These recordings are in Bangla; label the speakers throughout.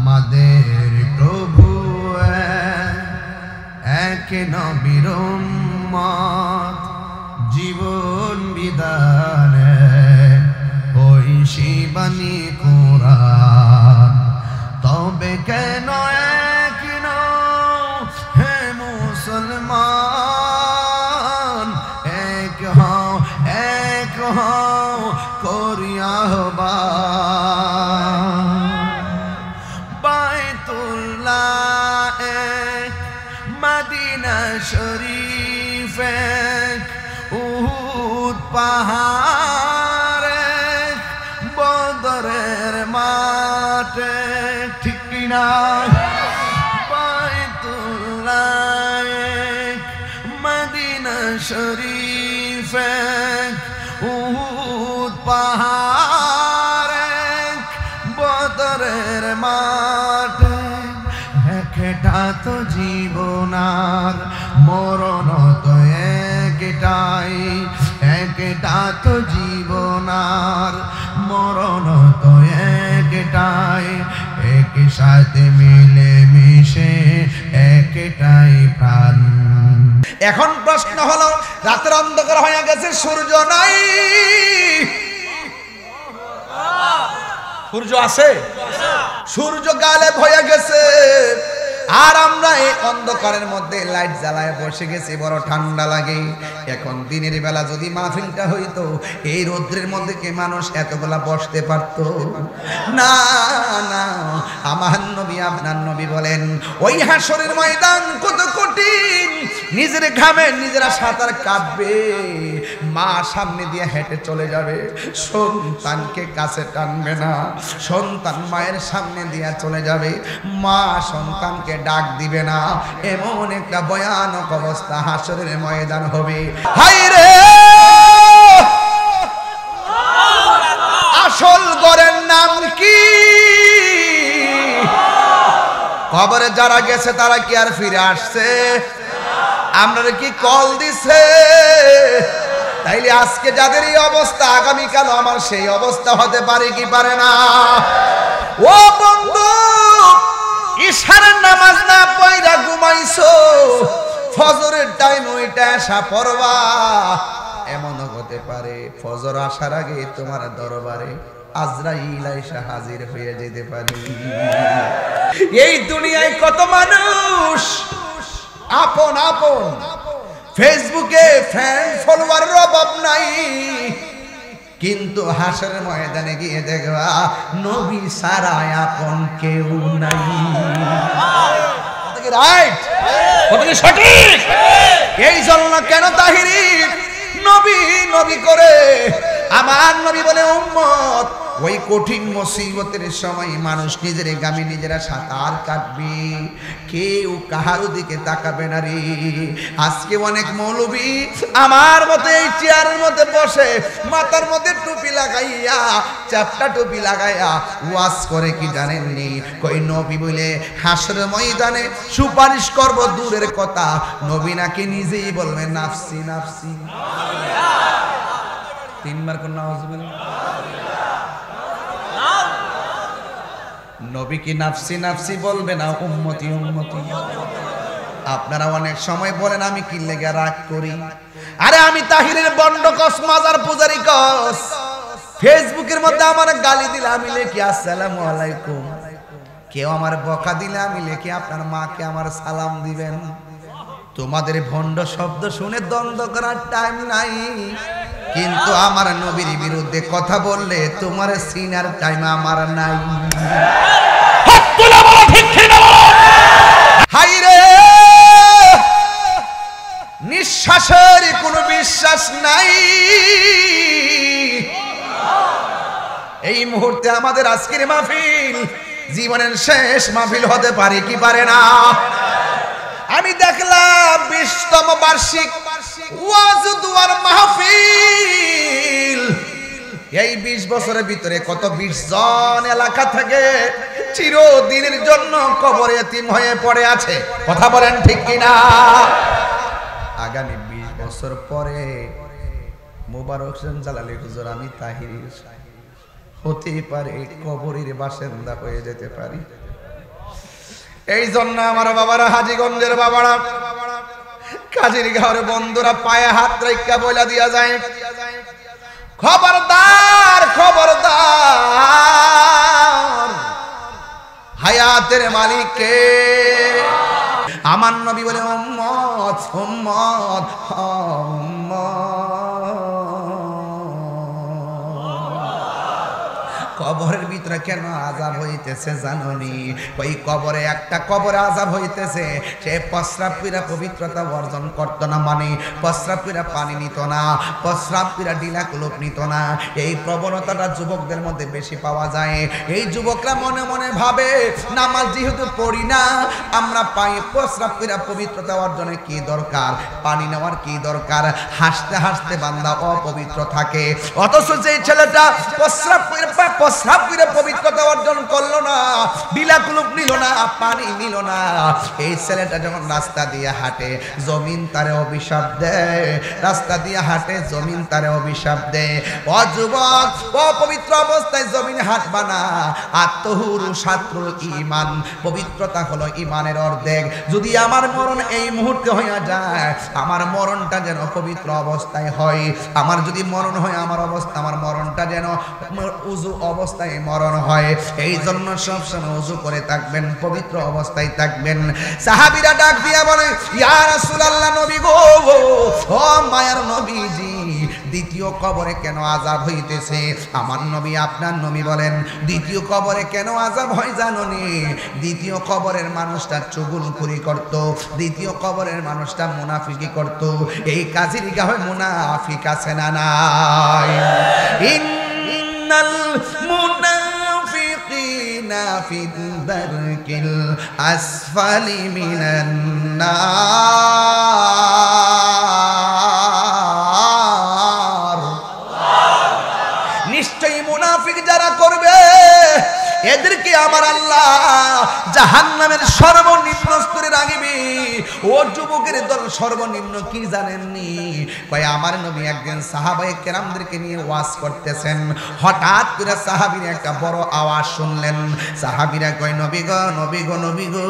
Speaker 1: আমাদের প্রভু এক নবীর উম্মত জীবন বিধানে ওই শিবানী কোরআন তবে কেন এক নও হে মুসলমান এক হও করিয়া আহ্বান বাইতুল্লাহ এক মদিনা শরীফ এক উহুদ পাহাড় এক বদরের মাঠ ঠিক কিনা বাইতুল্লাহ এক মদিনা শরীফ এক উহুদ পাহাড় এক বদরের মাঠ একটা তো জীবনার মরণ তো একটাই একটা তো জীবনার মরণ তো একটাই একই সাথে মিলে মিশে একটাই প্রাণ। এখন প্রশ্ন হলো রাতের অন্ধকার হয়ে গেছে সূর্য নাই সূর্য আছে সূর্য গায়েব হয়ে গেছে আর আমরা এই অন্ধকারের মধ্যে লাইট জ্বালায় বসে গেছি বড় ঠান্ডা লাগে। এখন দিনের বেলা যদি মাহফিলটা হইতো এই রৌদ্রের মধ্যে কি মানুষ এতগুলা বসতে পারত না না। আমার নবী আপনার নবী বলেন ওই হাসরের ময়দান কত কঠিন নিজের ঘামে নিজেরা সাঁতার কাটবে মা সামনে দিয়ে হেঁটে চলে যাবে সন্তানকে কাছে টানবে না সন্তান মায়ের সামনে দিয়ে চলে যাবে মা সন্তানকে ডাক দিবে না এমন একটা ভয়ানক অবস্থা হাসরের ময়দান হবে। হায়রে আসল ঘরের নাম কি? কবরে যারা গেছে তারা কি আর ফিরে আসছে? আমরা কি কল দিছে? তাইলে আজকে যাদের এই অবস্থা আগামীকাল আমার সেই অবস্থা হতে পারে কি পারে না? ও বন্ধু ইশারের নামাজ না পড়া ঘুমাইছো ফজরের টাইম ওইটা আসা পড়বা এমনও হতে পারে ফজর আসার আগে তোমার দরবারে আজরাইল আইসা হাজির হয়ে যেতে পারে। এই দুনিয়ায় কত মানুষ আপন আপন ফেসবুকে ফ্যান ফলোয়ারের অভাব নাই কিন্তু হাসরের ময়দানে গিয়ে দেখবা নবী ছাড়া আপন কেউ নাই। রাইট কথা কি সঠিক? এই জন্য কেন তাহিরি নবী নবী করে আমার নবী বলে উম্মত ওই কঠিন মুসিবতের সময় মানুষ নিজের গামে নিজেরা সাঁতার কাটবে কেউ কাহার দিকে তাকাবে না রে। আজকে অনেক মৌলবী আমার মতো এই চেয়ারের মধ্যে বসে মাথার মধ্যে টুপি লাগাইয়া চাপটা টুপি লাগাইয়া ওয়াজ করে কি জানেননি কই নবী বলে হাসরের ময়দানে সুপারিশ করব দূরের কথা নবী নাকি নিজেই বলবে নাফসি নাফসি তিনবার কোন নাউজুবিল্লাহ নবী কি নাফসি নাফসি বলবে না উম্মতি উম্মতি? আপনারা অনেক সময় বলেন আমি কি লেগে রাগ করি। আরে আমি তাহিরের বন্ড কস মাজার পূজারি কস ফেসবুকের মধ্যে আমার গালি দিলে আমি লিখি আসসালামু আলাইকুম কেউ আমার বকা দিলে আমি লিখি আপনার মাকে আমার সালাম দিবেন। তোমাদের ভণ্ড শব্দ শুনে দ্বন্দ্ব করার টাইম নাই কিন্তু আমার নবীর বিরুদ্ধে কথা বললে তোমার সিনার টাইম আমার নাই। হাইরে নিঃশ্বাসের কোনো বিশ্বাস নাই। এই মুহূর্তে আমাদের আজকের মাহফিল জীবনের শেষ মাহফিল হতে পারে কি পারে না? আমি দেখলাম 20তম বার্ষিক ওয়াজ দুয়ার মাহফিল এই 20 বছরের ভিতরে কত 20 জন এলাকা থেকে চিরদিনের জন্য কবরে এতিম হয়ে পড়ে আছে। কথা বলেন ঠিক কিনা? আগামী 20 বছর পরে মোবারক হোসেন জালালি হুজুর আমি তাহির হতে পারে কবরের বাসিন্দা হয়ে যেতে পারি। এই জন্য আমার বাবারা, হাজীগঞ্জের বাবারা, কাজীর ঘরে বন্ধুরা, পায়ে হাত রেখা বইলা দিয়া যায়, খবরদার খবরদার, হায়াতের মালিক কে? আমার নবী বলে উম্মত উম্মত উম্মত। কবরের ভিতরে কেন আযাব হইতেছে জানোনি? ওই কবরে একটা কবরে আযাব হইতেছে, সে প্রস্রাব কইরা পবিত্রতা অর্জন করত না, মানে প্রস্রাব কইরা পানি নিত না, প্রস্রাব কইরা ডিলা কুলুপ নিত না। এই প্রবণতাটা যুবকদের মধ্যে বেশি পাওয়া যায়। এই যুবকরা মনে মনে ভাবে, নামাজ যেহেতু পড়ি না, আমরা পাই প্রস্রাব কইরা পবিত্রতা অর্জনে কি দরকার, পানি নেওয়ার কি দরকার? হাসতে হাসতে বান্দা অপবিত্র থাকে। অথচ যে ছেলেটা প্রস্রাব করে পবিত্রতা অর্জন করলো না, বিলা কুলুপ নিল না, পানি নিল না, এই ছেলেটা যখন রাস্তা দিয়ে হাঁটে, জমিন তারে অভিশাপ দেয়। রাস্তা দিয়ে হাঁটে, জমিন তারে অভিশাপ দেয়। ও যুবক, অপবিত্র অবস্থায় জমিন হাঁটবা না। আত্মহুরু শাত্রুল ঈমান, পবিত্রতা হলো ঈমানের অর্ধেক। যদি আমার মরণ এই মুহূর্তে হইয়া যায়, আমার মরণটা যেন পবিত্র অবস্থায় হয়। আমার যদি মরণ হয়, আমার অবস্থা, আমার মরণটা যেন উযু অবস্থায় মরণ হয়। এই জন্য সবসময় উযু করে থাকবেন, পবিত্র অবস্থায় থাকবেন। সাহাবীরা ডাক দিয়া বলে, ইয়া রাসূলুল্লাহ, নবী গো, ও মায়ার নবীজি, দ্বিতীয় কবরে কেন আযাব হইতেছে? আমার নবী, আপনার নবী বলেন, দ্বিতীয় কবরে কেন আযাব হয় জানোনি? দ্বিতীয় কবরের মানুষটা চুগলখুরি করত, দ্বিতীয় কবরের মানুষটা মুনাফিকি করত। এই কাজেরই গায়ে মুনাফিক আছে না নাই? ইন্নাল মুনাফিকিনা ফিদ দারকিল আসফালি মিনান নার। নিশ্চয়ই মুনাফিক যারা করবে, এদেরকে আমার আল্লাহ জাহান্নামের সর্বনিম্ন স্তরে রাখবে। ও যুবকের দল, সর্বনিম্ন কি জানেননি? কয় আমার নবী একদিন সাহাবায়ে কেরামদেরকে নিয়ে ওয়াজ করতেছেন, হঠাৎ করে সাহাবীরা একটা বড় আওয়াজ শুনলেন। সাহাবীরা কয়, নবী গো, নবী গো, নবী গো,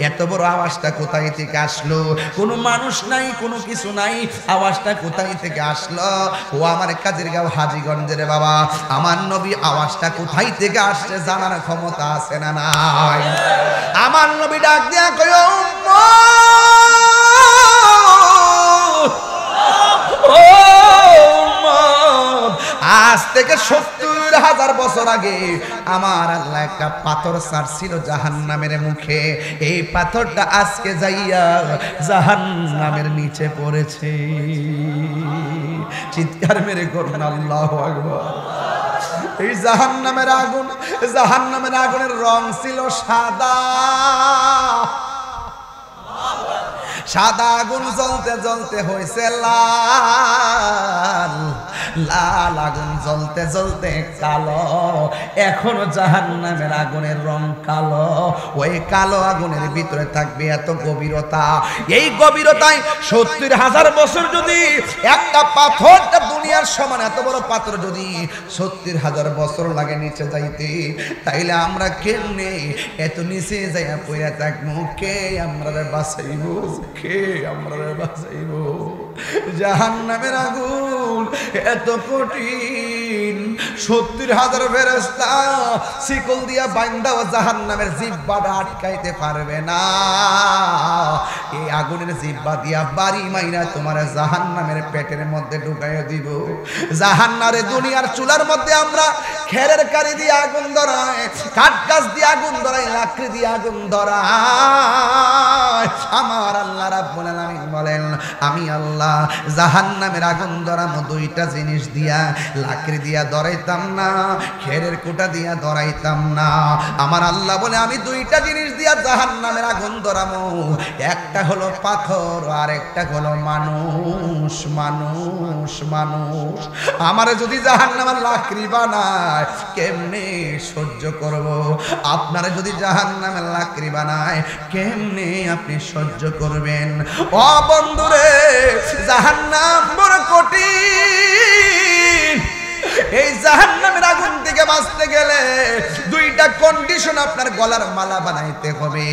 Speaker 1: এত বড় আওয়াজটা কোথায় থেকে আসলো? কোনো মানুষ নাই, কোনো কিছু নাই, আওয়াজটা কোথায় থেকে আসলো? ও আমার কাজের গাঁও হাজীগঞ্জের বাবা, আমার নবী আওয়াজটা কোথায় থেকে আসছে জানার ক্ষমতা আছে না নাই? আমার নবী ডাক দিয়া কয়, আজ থেকে ৭০,০০০ বছর আগে আমার আল্লাহ একটা পাথর ছাড়ছিল জাহান্নামের মুখে। এই পাথরটা আজকে যাইয়া জাহান্নামের নিচে পড়েছে। চিৎকার মেরে করুন আল্লাহু আকবার। এই জাহান্নামের আগুন, জাহান্নামের আগুনের রং ছিল সাদা। সাদা আগুন জ্বলতে জ্বলতে হয়েছে লাল, লাল আগুন জ্বলতে জ্বলতে কালো। এখনো জাহান্নামের আগুনের রং কালো। ওই কালো আগুনের ভিতরে থাকবে এত গভীরতা। এই গভীরতায় ৭০,০০০ বছর যদি একটা পাথরটা দুনিয়ার সমান এত বড় পাথর যদি ৭০,০০০ বছর লাগে নিচে যাইতে, তাইলে আমরা কেমনে এত নিচে যাইয়া পইরা থাকবো? কে আমরা বাঁচাইব? কে আমরা বাঁচাইব? জাহান্নামের আগুন এত কঠিন, ৭০,০০০ ফেরেশতা শিকল দিয়া বাঁধাও জাহান্নামের জিহ্বাটা আটকাইতে পারবে না। এই আগুনের জিহ্বা দিয়া বাড়ি মাইরা তোমার জাহান্নামের পেটের মধ্যে ঢুকাইয়া দিব। জাহান্নারে দুনিয়ার চুলার মধ্যে আমরা খেরের কারি দিয়ে আগুন ধরাই, কাঠ গাছ দিয়ে আগুন ধরাই, লাকড়ি দিয়ে আগুন ধরাই। আমার আল্লাহ রাব্বুল আলামিন বলেন, আমি আল্লাহ জাহান্নামের আগুন ধরামো দুইটা জিনিস দিয়া, লাকড়ি দিয়া ধরাইতাম না, খেরের কুটা দিয়া ধরাইতাম না। আমার আল্লাহ বলে, আমি দুইটা জিনিস দিয়া জাহান্নামের আগুন ধরামো, একটা হলো পাথর আর একটা হলো মানুষ। মানুষ মানুষ আমার যদি জাহান্নামের লাকড়ি বানায় কেমনে সহ্য করব? আপনারা যদি জাহান্নামের লাকড়ি বানায় কেমনে আপনি সহ্য করবেন? ও বন্ধুরে, জাহান্নাম বড় কঠিন। এই জাহান্নামের আগুন থেকে বাঁচতে গেলে দুইটা কন্ডিশন আপনার গলার মালা বানাইতে হবে।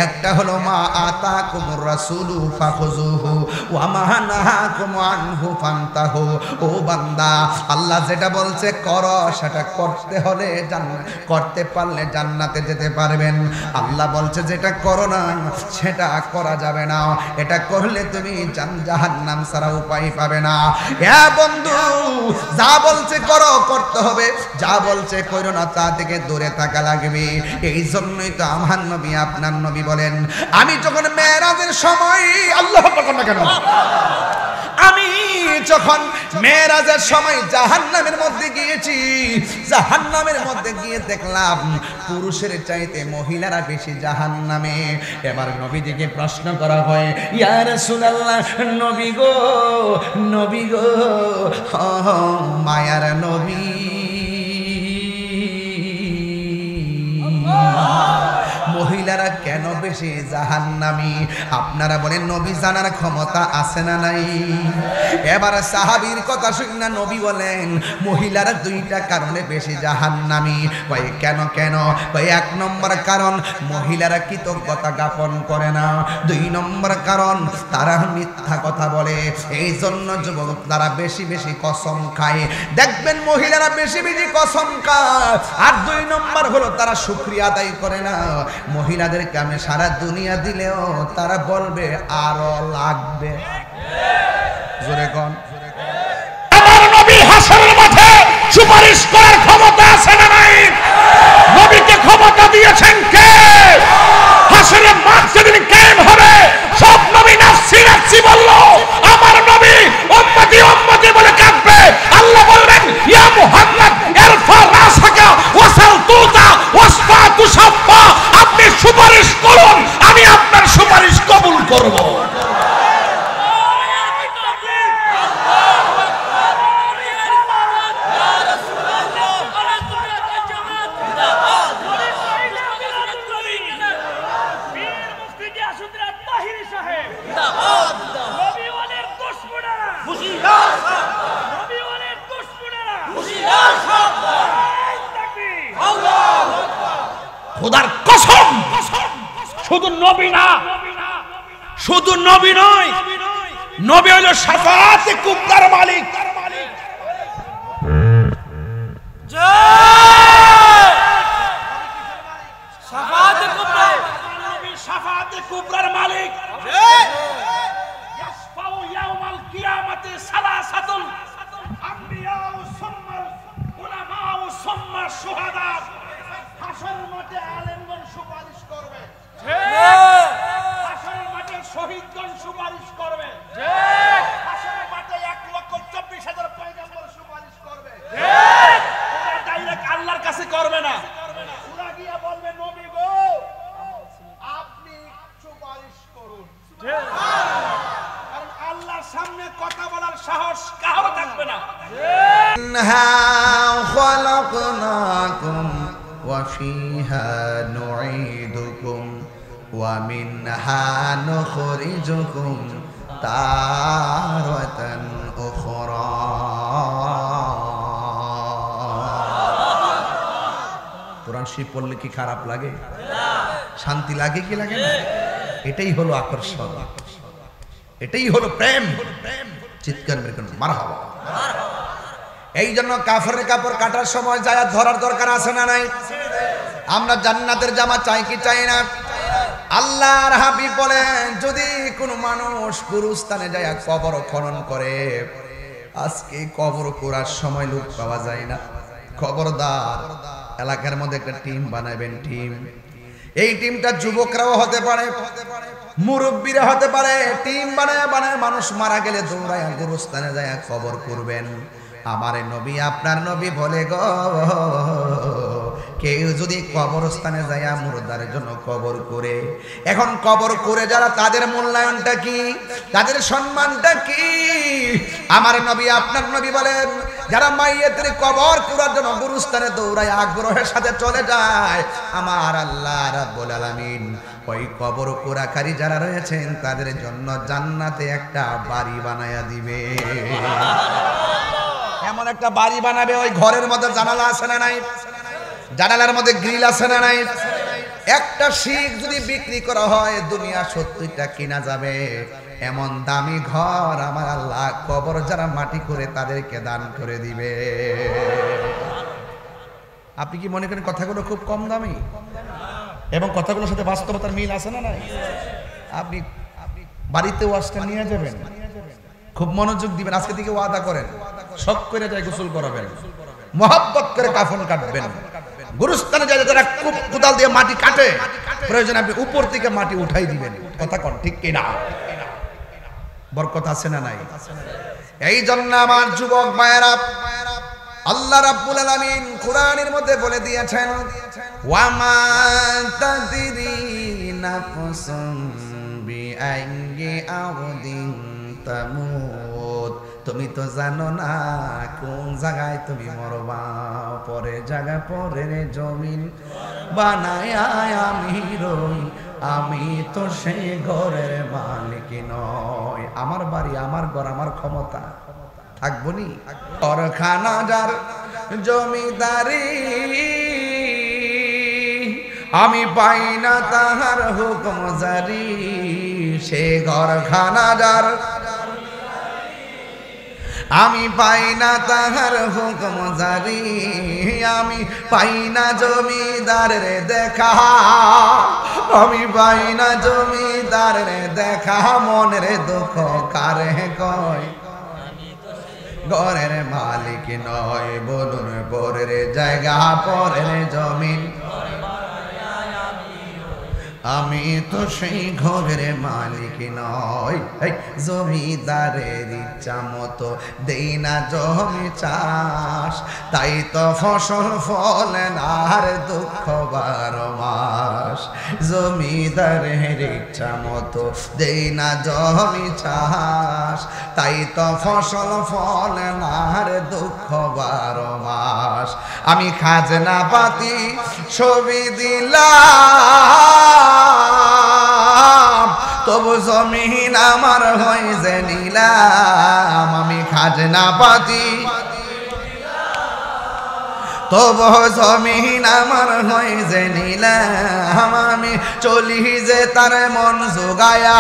Speaker 1: একটা হলো মা আতাকুমুর রাসূলু ফাখুযুহু ওয়া মা নাহাকুম আনহু ফান্তাহু। ও বান্দা, আল্লাহ যেটা বলছে করো সেটা করতে হলে করতে পারলে জান্নাতে যেতে পারবেন। আল্লাহ বলছে যেটা করো না সেটা করা যাবে না, এটা করলে তুমি জাহান্নাম ছাড়া উপায় পাবে না। হ্যাঁ বন্ধু, যা বলছে করো করতে হবে, যা বলছে করো না তা থেকে দূরে থাকা লাগবে। এই জন্যই তো আমার নবী আপনার নবী বলেন, আমি যখন মেরাজের সময় আল্লাহু আকবার না কেন, আমি যখন মেরাজের সময় জাহান্নামের মধ্যে গিয়েছি, জাহান্নামের মধ্যে গিয়ে দেখলাম পুরুষের চাইতে মহিলারা বেশি জাহান্নামে। এবার নবীজিকে প্রশ্ন করা হয়, ইয়া রাসূলুল্লাহ, নবী গো নবী গো, মায়ার নবী, মহিলারা কেন বেশি জাহান্নামী? আপনারা বলেন নবী জানার ক্ষমতা আছে না নাই? এবার সাহাবীর কথা শুনে নবী বলেন মহিলারা দুইটা কারণে বেশি জাহান্নামী। কয় কেন কেন? কয় এক নম্বর কারণ মহিলারা কৃতজ্ঞতা জ্ঞাপন করে না, দুই নম্বর কারণ তারা মিথ্যা কথা বলে, এই জন্য যুবক তারা বেশি বেশি কসম খায়। দেখবেন মহিলারা বেশি বেশি কসম খায়। আর দুই নম্বর হলো তারা শুকরিয়া আদায় করে না। মহিলাদেরকে আমি সারা দুনিয়া দিলেও তারা বলবে আরো লাগবে। জোরে কোন?
Speaker 2: আমার নবী হাসরের মাঠে সুপারিশ করার ক্ষমতা আছে না নাই? নবীকে ক্ষমতা দিয়েছেন কে? হাসরের মাঠ যেদিন কায়েম হবে সব নবী নাফসি নাফসি বলল, আমার নবী উম্মতি উম্মতি বলে কাঁদবে। আল্লাহ বলবেন ইয়া মুহাম্মদ ইরফা রাসাকা ওয়াসাল তুতা ওয়াসফা তুশাফা, আপনি সুপারিশ করুন, আমি আপনার সুপারিশ কবুল করব। খোদার কসম, শুধু নবী না, শুধু নবী নয়, নবী হলো শাফাআতে কুবরার মালিক। শাফাআতে কুবরা, নবী শাফাআতে কুবরার মালিক। ইয়াশফাউ ইয়াউমাল কিয়ামাতি সালাসাতুল আমবিয়াউ সুম্মাল উলামাউ সুম্মা শুহাদা। হাসরের মাঠে আলেমগণ সুপারিশ করবে, হাসরের মাঠে শহীদগণ সুপারিশ করবে, হাসরের মাঠে 1,24,000 পয়গম্বর সুপারিশ করবে। ওরা ডাইরেক্ট আল্লাহর কাছে করবে না, ওরা গিয়ে বলবে নবী গো আপনি সুপারিশ করুন। কারণ আল্লাহর সামনে কথা বলার সাহস কারো থাকবে না।
Speaker 1: وفيها نعيدكم ومنها نخرجكم تارة أخرى। কোরআন শরীফ পড়লে কি খারাপ লাগে? শান্তি লাগে কি লাগে না? এটাই হলো আকর্ষণ, এটাই হলো প্রেম। চিৎকার মেরে মারহাবা। এই জন্য কাফেরের কাপড় কাটার সময় যায় ধরার দরকার আছে না নাই? আমরা জান্নাতের জামা চাই কি চাই না? আল্লাহর হাবিব বলেন যদি কোনো মানুষ গুরুস্থানে যায় কবর খনন করে, আজকে কবর করার সময় লোক পাওয়া যায় না, খবরদার এলাকার মধ্যে একটা টিম বানাবেন। টিম, এই টিমটা যুবকরাও হতে পারে, মুরব্বীরা হতে পারে। টিম বানায় বানায় মানুষ মারা গেলে দৌড়ায় গুরুস্থানে যায় কবর করবেন। আমারে নবী আপনার নবী বলে গো, কেউ যদি কবরস্থানে যায় মুর্দার জন্য কবর করে, এখন কবর করে যারা তাদের মূল্যায়নটা কি, তাদের সম্মানটা কি? আমার নবী আপনার নবী বলেন যারা মাইয়েতের কবর করার জন্য গুরুস্থানে দৌড়ায় আগ্রহের সাথে চলে যায়, আমার আল্লাহ রাব্বুল আলামিন ওই কবর কোরাকারী যারা রয়েছেন তাদের জন্য জান্নাতে একটা বাড়ি বানায়া দিবে। এমন একটা বাড়ি বানাবে, ওই ঘরের মধ্যে জানালা আছে না নাই, জানালার মধ্যে গ্রিল আছে না নাই, একটা শিক যদি বিক্রি করা হয় দুনিয়া 70টা কিনা যাবে। এমন দামি ঘর আমার আল্লাহ কবর যারা মাটি করে তাদেরকে দান করে দিবে। আপনি কি মনে করেন কথাগুলো খুব কম দামি? এবং কথাগুলোর সাথে বাস্তবতার মিল আছে না নাই? আপনি বাড়িতে ওয়াজটা নিয়ে যাবেন, খুব মনোযোগ দিবেন, আজকে থেকে ওয়াদা করেন, শখ করে যায় গোসল করাবেন, মহব্বত করে কাফন কাটবেন, গুরুস্থানে যায় যারা কোদাল দিয়ে মাটি কাটে প্রয়োজন আপনি উপর থেকে মাটি উঠাই দিবেন। কথা কোন ঠিক কিনা? বরকত আছে না নাই? এই জন্য আমার যুবক ভাইয়েরা, আল্লাহ রাব্বুল আলামিন কোরআনের মধ্যে বলে দিয়েছেন, ওয়া মা তাদরি নাফসুন বিআইয়ি আরদিন তামুত, তুমি তো জানো না কোন জায়গায় তুমি মরবা। পরে জায়গা পরের জমিন বানায় আমি রই, আমি তো সেই ঘরের মালিক নয়। আমার বাড়ি, আমার ঘর, আমার ক্ষমতা থাকবো নি? কারখানা যার জমিদারি, আমি পাই না তাহার হুকুম জারি। সে ঘরখানা যার, আমি পাই না তাহার হুকুম জারি। আমি পাই না জমিদারের দেখা, আমি পাই না জমিদারের দেখা। মনের দুঃখ কারে কয়, ঘরের মালিক নয়। বলুন পরের জায়গা, পরের জমিন, আমি তো সেই ঘরের মালিক নয়। জমিদারের ইচ্ছা মতো দেই না জমি চাষ, তাই তো ফসল ফলে না আর দুঃখ 12 মাস। জমিদারের ইচ্ছা মতো দেই না জমি চাষ, তাই তো ফসল ফলে না আর দুঃখ 12 মাস। আমি খাজনা পাতি ছবি দিলাম, তবু জমিন আমার হয় যে নিলাম। আমি খাজনা পাতি তবু জমিন আমার হয় যে নিলাম। আমি চলি যে তার মন জোগায়া,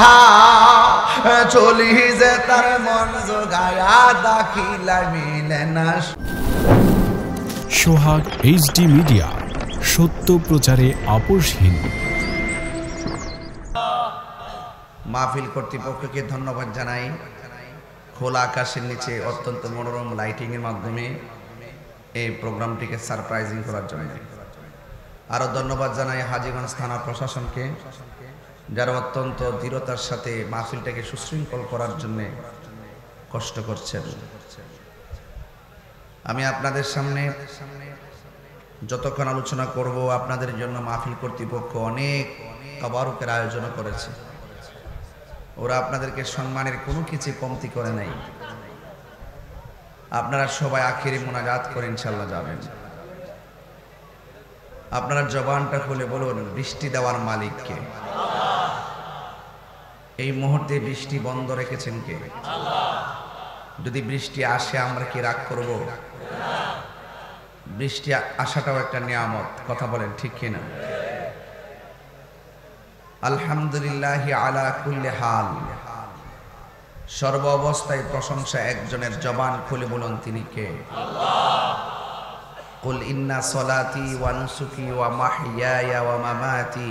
Speaker 1: চলি যে তার মন জোগায়া, দাখিলা মিলে না।
Speaker 3: সোহাগ এইচডি মিডিয়া, সত্য প্রচারে আপোষহীন।
Speaker 1: মাহফিল কর্তৃপক্ষকে ধন্যবাদ জানাই, খোলা আকাশের নিচে অত্যন্ত মনোরম লাইটিং এর মাধ্যমে এই প্রোগ্রামটিকে সারপ্রাইজিং করার জন্য। আরো ধন্যবাদ জানাই হাজীগঞ্জ থানা প্রশাসনকে, যারা অত্যন্ত দৃঢ়তার সাথে মাহফিলটাকে সুশৃঙ্খল করার জন্য কষ্ট করছেন। আমি আপনাদের সামনে যতক্ষণ আলোচনা করব, আপনাদের জন্য মাহফিল কর্তৃপক্ষ অনেক তাবারুকের আয়োজন করেছে। ওরা আপনাদেরকে সম্মানের কোনো কিছু কমতি করে নাই। আপনারা সবাই আখিরি মুনাজাত করে ইনশাআল্লাহ যাবেন। আপনারা জবানটা খুলে বলুন, বৃষ্টি দেওয়ার মালিক কে? এই মুহূর্তে বৃষ্টি বন্ধ রেখেছেন কে? যদি বৃষ্টি আসে আমরা কি রাগ করব? বৃষ্টি আসাটাও একটা নিয়ামত, কথা বলেন ঠিক কিনা? আলহামদুলিল্লাহ আলা কুল্লি হাল, সর্ব অবস্থায় প্রশংসা একজনের। জবান খুলে বলুন তিনি কে? কুল ইন্না সলাতি ওয়া নুসুকি ওয়া মাহইয়ায়া ওয়া মামাতি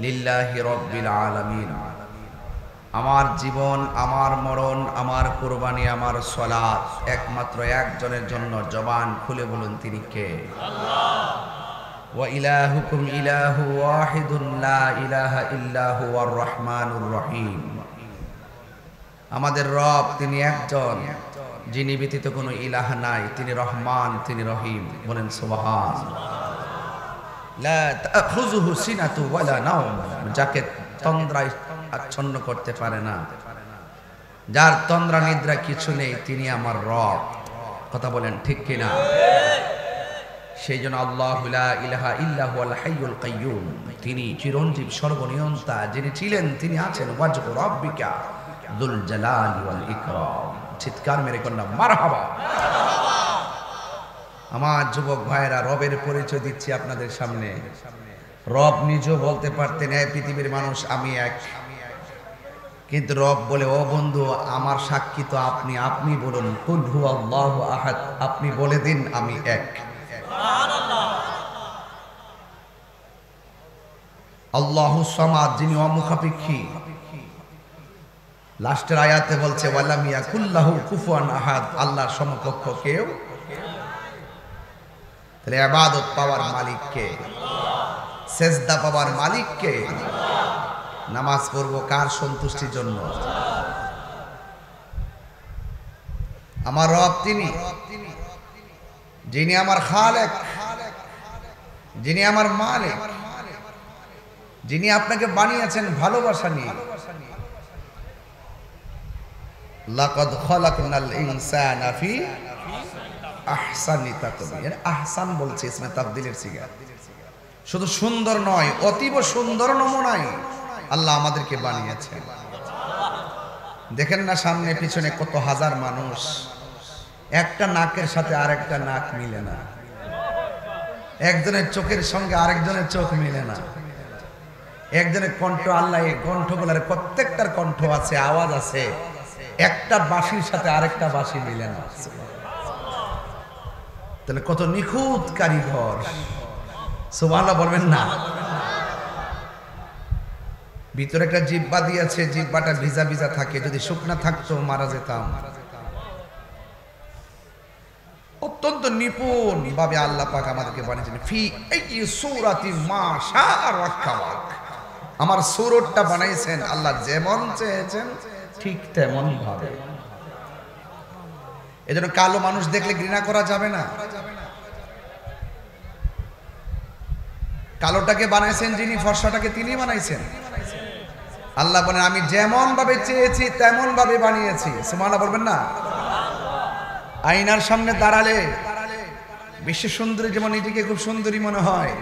Speaker 1: লিল্লাহি রাব্বিল আলামিন। আমার জীবন, আমার মরণ, আমার কুরবানি, আমার সালাত একমাত্র একজনের জন্য। জবান খুলে বলুন তিনি কে? ওয়া ইলাহুকুম ইলাহু ওয়াহিদুন লা ইলাহা ইল্লা হুয়ার রহমানুর রহিম। আমাদের রব তিনি একজন, যিনি ব্যতীত কোনো ইলাহ নাই। তিনি রহমান, তিনি রহিম। বলেন সুবহান। লা তাখুযুহু সিনাতু ওয়ালা নাওম, যাকে তন্দ্রায় আচ্ছন্ন করতে পারে না, যার তন্দ্রা নিদ্রা কিছু নেই, তিনি আমার রব। কথা বলেন ঠিক কিনা? সেই জন্য আল্লাহু লা ইলাহা ইল্লা হুয়াল হাইয়ুল কাইয়্যুম, তিনি চিরঞ্জীব সর্বনিয়ন্তা। যিনি ছিলেন তিনি আছেন। ওয়াজহু রাব্বিকা যুল জালালি ওয়াল ইকরাম। চিৎকার মেরে কন্যা মারহাবা। আমার যুবক ভাইরা, রবের পরিচয় দিচ্ছি আপনাদের সামনে। রব নিজেও বলতে পারতেন এই পৃথিবীর মানুষ আমি এক, কিন্তু রব বলে ও বন্ধু আমার সাক্ষী তো আপনি, আপনি বলুন কুল হুয়াল্লাহু আহাদ, আপনি বলে দিন আমি এক। আল্লাহু সামাদ, যিনি অমুখাপেক্ষী। লাস্টের আয়াতে বলছে ওয়ালাম ইয়াকুল লাহু কুফুয়ান আহাদ, আল্লাহর সমকক্ষ কেউ। তাহলে ইবাদত পাওয়ার মালিক কে? সেজদা পাওয়ার মালিক কে? নামাজ পড়বো কার সন্তুষ্টির জন্য? আমার রব তিনি, যিনি আমার খালেক, যিনি আমার মালিক, যিনি আপনাকে বানিয়েছেন ভালোবাসা নিয়ে। লাকাদ খালাকনাল ইনসানা ফি আহসানি তাকবীর। আহসান বলছে ইসমে তাবদীলের সিগা। শুধু সুন্দর নয়, অতীব সুন্দর নমুনায় আল্লাহ আমাদেরকে বানিয়েছেন। দেখেন না সামনে পিছনে কত হাজার মানুষ, একটা নাকের সাথে আরেকটা নাক মিলে না, একজনের চোখের সঙ্গে আরেকজনের চোখ মিলে না, একজনের কণ্ঠ, আল্লাহ এই কণ্ঠগুলোর প্রত্যেকটার কণ্ঠ আছে, আওয়াজ আছে, একটা বাঁশির সাথে আরেকটা বাঁশি মিলে না। তাহলে কত নিখুঁত কারিগর, সুবহানাল্লাহ বলবেন না? ভিতরে একটা জিহ্বা দিয়েছে, জিহ্বাটা ভিজা ভিজা থাকে, যদি শুকনা থাকতো মারা যেতাম। অত্যন্ত নিপুণ ভাবে আল্লাহ পাক আমাদেরকে বানিয়েছেন। ফি আইয়ি সূরাতিন মা শাআ রাক্কাবাক, আমার সূরতটা বানাইছেন আল্লাহ যেমন চেয়েছেন ঠিক তেমন ভাবে। এজন্য কালো মানুষ দেখলে ঘৃণা করা যাবে না। কালোটাকে বানাইছেন যিনি, ফর্সাটাকে তিনি বানাইছেন। আল্লাহ বলেন আমি যেমন ভাবে চেয়েছি তেমন ভাবে বানিয়েছি। সুবহানাল্লাহ বলবেন না? আয়নার সামনে দাঁড়ালে বিশ্ব সুন্দরী যেমন নিজেকে খুব সুন্দরী মনে হয়,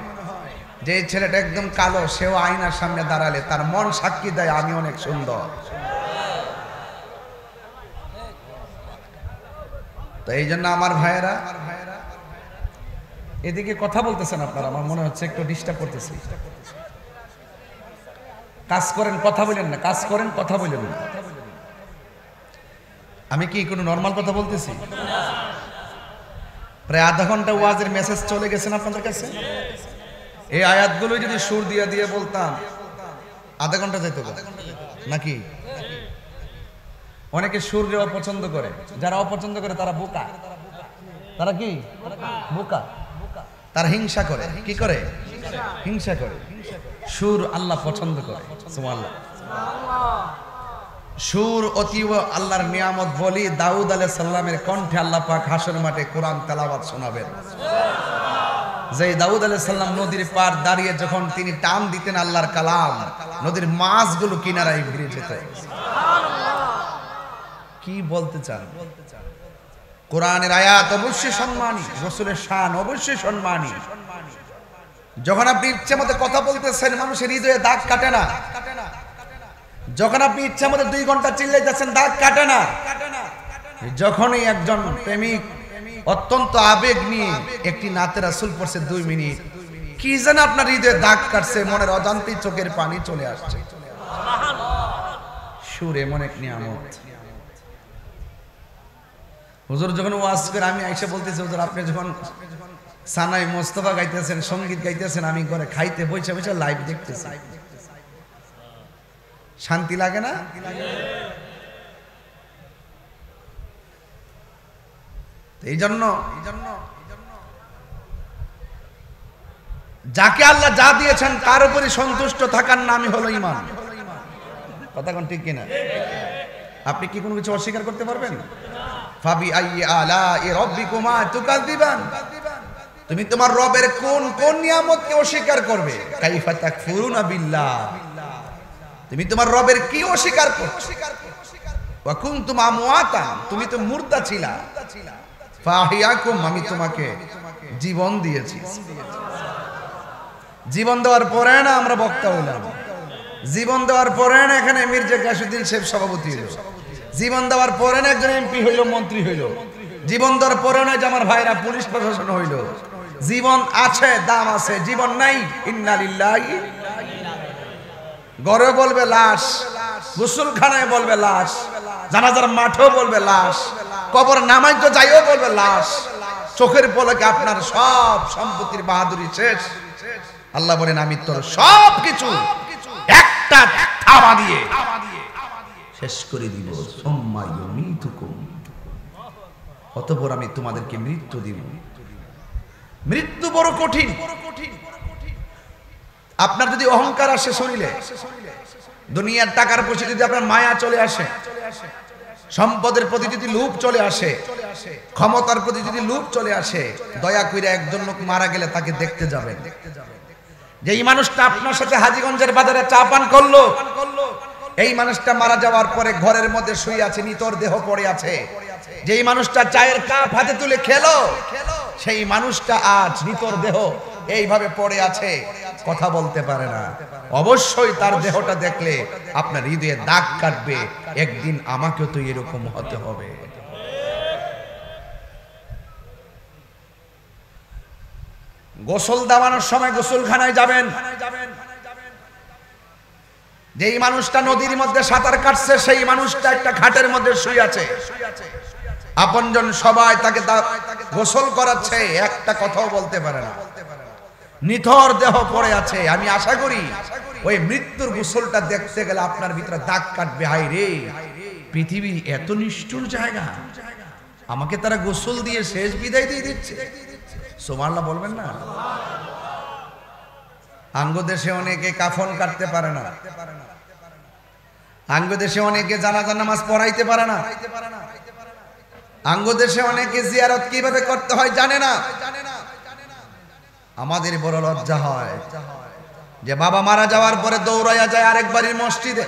Speaker 1: যে ছেলেটা একদম কালো সেও আয়নার সামনে দাঁড়ালে তার মন সাক্ষী দেয় আমি অনেক সুন্দর। তো এই জন্য আমার ভাইয়েরা, এদিকে কথা বলতেছেন আপনারা, আমার মনে হচ্ছে একটু ডিস্টার্ব করতেছি। কাজ করেন, কথা বলেন না, কাজ করেন, কথা বলেন না। আমি কি কোনো নরমাল কথা বলতেছি? প্রায় আধা ঘন্টা ওয়াজের মেসেজ চলে গেছেন আপনাদের কাছে। এই আয়াতগুলো যদি সুর দিয়ে দিয়ে বলতাম আধা ঘন্টা যেত নাকি? অনেকে সুরে অপছন্দ করে, যারা অপছন্দ করে তারা বোকা। তারা কি বোকা? তারা হিংসা করে। কি করে? হিংসা করে। সুর আল্লাহ পছন্দ করে। সুবহানাল্লাহ। সুর অতীব আল্লাহর নিয়ামত। বলি দাউদ আলাইহিস সালামের কণ্ঠে আল্লাহ পাক হাসর মাঠে কোরআন তেলাওয়াত শোনাবেন। যে দাউদ আলাইহিস সালাম নদীর পার দাঁড়িয়ে যখন তিনি টান দিতেন আল্লাহর কালাম, নদীর মাছগুলো কিনারায় ভিড়ে যেত। কি বলতে চান? কোরআনের আয়াত অবশ্যই সম্মানী, রাসূলের শান অবশ্যই সম্মানী। যখন আপনি ইচ্ছা মতো কথা বলতেছেন মানুষের হৃদয়ে দাগ কাটে না। যখন আপনি ইচ্ছা মতো 2 ঘন্টা চিল্লাইতেছেন দাগ কাটে না। যখনই একজন প্রেমিক অত্যন্ত আবেগ নিয়ে একটি নাতে রাসূল পড়ছে 2 মিনিট, কি যেন আপনার হৃদয়ে দাগ কাটছে, মনের অজান্তেই চোখের পানি চলে আসছে। সুর এমন এক নিয়ামত। হুজুর যখন ওয়াজ করে আমি আইসা বলতেছি, হুজুর আপনি যখন সানাই মোস্তফা গাইতেছেন, সঙ্গীত গাইতেছেন, আমি ঘরে খাইতে বসে বসে লাইভ দেখতেছি। শান্তি লাগে না? এই জন্য যাকে আল্লাহ যা দিয়েছেন তার উপরে সন্তুষ্ট থাকার নামই হলো ঈমান। কথা কোন ঠিক কিনা? আপনি কি কোনো কিছু অস্বীকার করতে পারবেন? ফাবি আইয়ি আলাই রাব্বিকুমা তুকাযিবান, তুমি তোমার রবের কোন কোন নিয়ামতকে অস্বীকার করবে? কাইফা তাকফুরুনা বিল্লাহ, তুমি তোমার রবের কি অস্বীকার করছো? ওয়া কুনতুম আমওয়াতান, তুমি তো মুর্দা ছিলা। ফাহিয়াকুম, আমি তোমাকে জীবন দিয়েছি। জীবন দেওয়ার পরে না আমরা বক্তা হইলাম, জীবন দেওয়ার পরে না এখানে মির্জা গাসউদ্দিন সাহেব সভাপতি হলো। জীবন দেওয়ার পরে না একজন এমপি হইল, মন্ত্রী হইল, জীবন দেওয়ার পরে না যে আমার ভাইরা পুলিশ প্রশাসন হইল। জীবন আছে, দাম আছে, জীবন নাই ইন্না লিল্লাহি। ঘরে বলবে লাশ, গোসলখানায় বলবে লাশ, জানাজার মাঠেও বলবে লাশ, কবর নামাই তো যাইও বলবে লাশ। চোখের পলকে আপনার সব সম্পত্তির বাহাদুরি শেষ। আল্লাহ বলেন আমি তোর সব কিছু একটা থাবা দিয়ে শেষ করে দিব। সুম্মা ইউমীতুকুম, অতঃপর আমি তোমাদেরকে মৃত্যু দিব। মৃত্যু বড় কঠিন। আপনার যদি অহংকার আসে শরীরে, দুনিয়ার টাকার পয়সা যদি আপনার মায়া চলে আসে, সম্পদের প্রতি যদি লোভ চলে আসে, ক্ষমতার প্রতি যদি লোভ চলে আসে, দয়া করে একজন লোক মারা গেলে তাকে দেখতে যাবেন। যেই মানুষটা আপনার সাথে হাজীগঞ্জের বাজারে চা পান করলো, এই মানুষটা মারা যাওয়ার পরে ঘরের মধ্যে শুয়ে আছে, নিতর দেহ পড়ে আছে। যেই মানুষটা চায়ের কাপ হাতে তুলে খেলো, সেই মানুষটা আজ নিতর দেহ এইভাবে পড়ে আছে, কথা বলতে পারে না। অবশ্যই তার দেহটা দেখলে আপনার হৃদয়ে দাগ কাটবে, একদিন আমাকেও তো এরকম হতে হবে। গোসল দেওয়ানোর সময় গোসলখানায় যাবেন। যেই মানুষটা নদীর মধ্যে সাঁতার কাটছে, সেই মানুষটা একটা খাটের মধ্যে শুয়ে আছে, আপনজন সবাই তাকে গোসল করাচ্ছে, একটা কথাও বলতে পারে না, নিথর দেহ পড়ে আছে। আমি আশা করি ওই মৃত্যুর গোসলটা দেখতে গেলে আপনার ভিতরে দাগ কাটবে। হায় রে, পৃথিবী এত নিষ্ঠুর জায়গা, আমাকে তারা গোসল দিয়ে শেষ বিদায় দিয়ে দিচ্ছে। সুবহানাল্লাহ বলবেন না? আঙ্গ দেশে অনেকে কাফন কাটতে পারে না, আঙ্গ দেশে অনেকে জানাজা নামাজ পড়াইতে পারে না, আঙ্গ দেশে অনেকে জিয়ারত কিভাবে করতে হয় জানে না। আমাদের বড় লজ্জা হয় যে বাবা মারা যাওয়ার পরে দৌড়াইয়া যায় আরেক বাড়ির মসজিদে,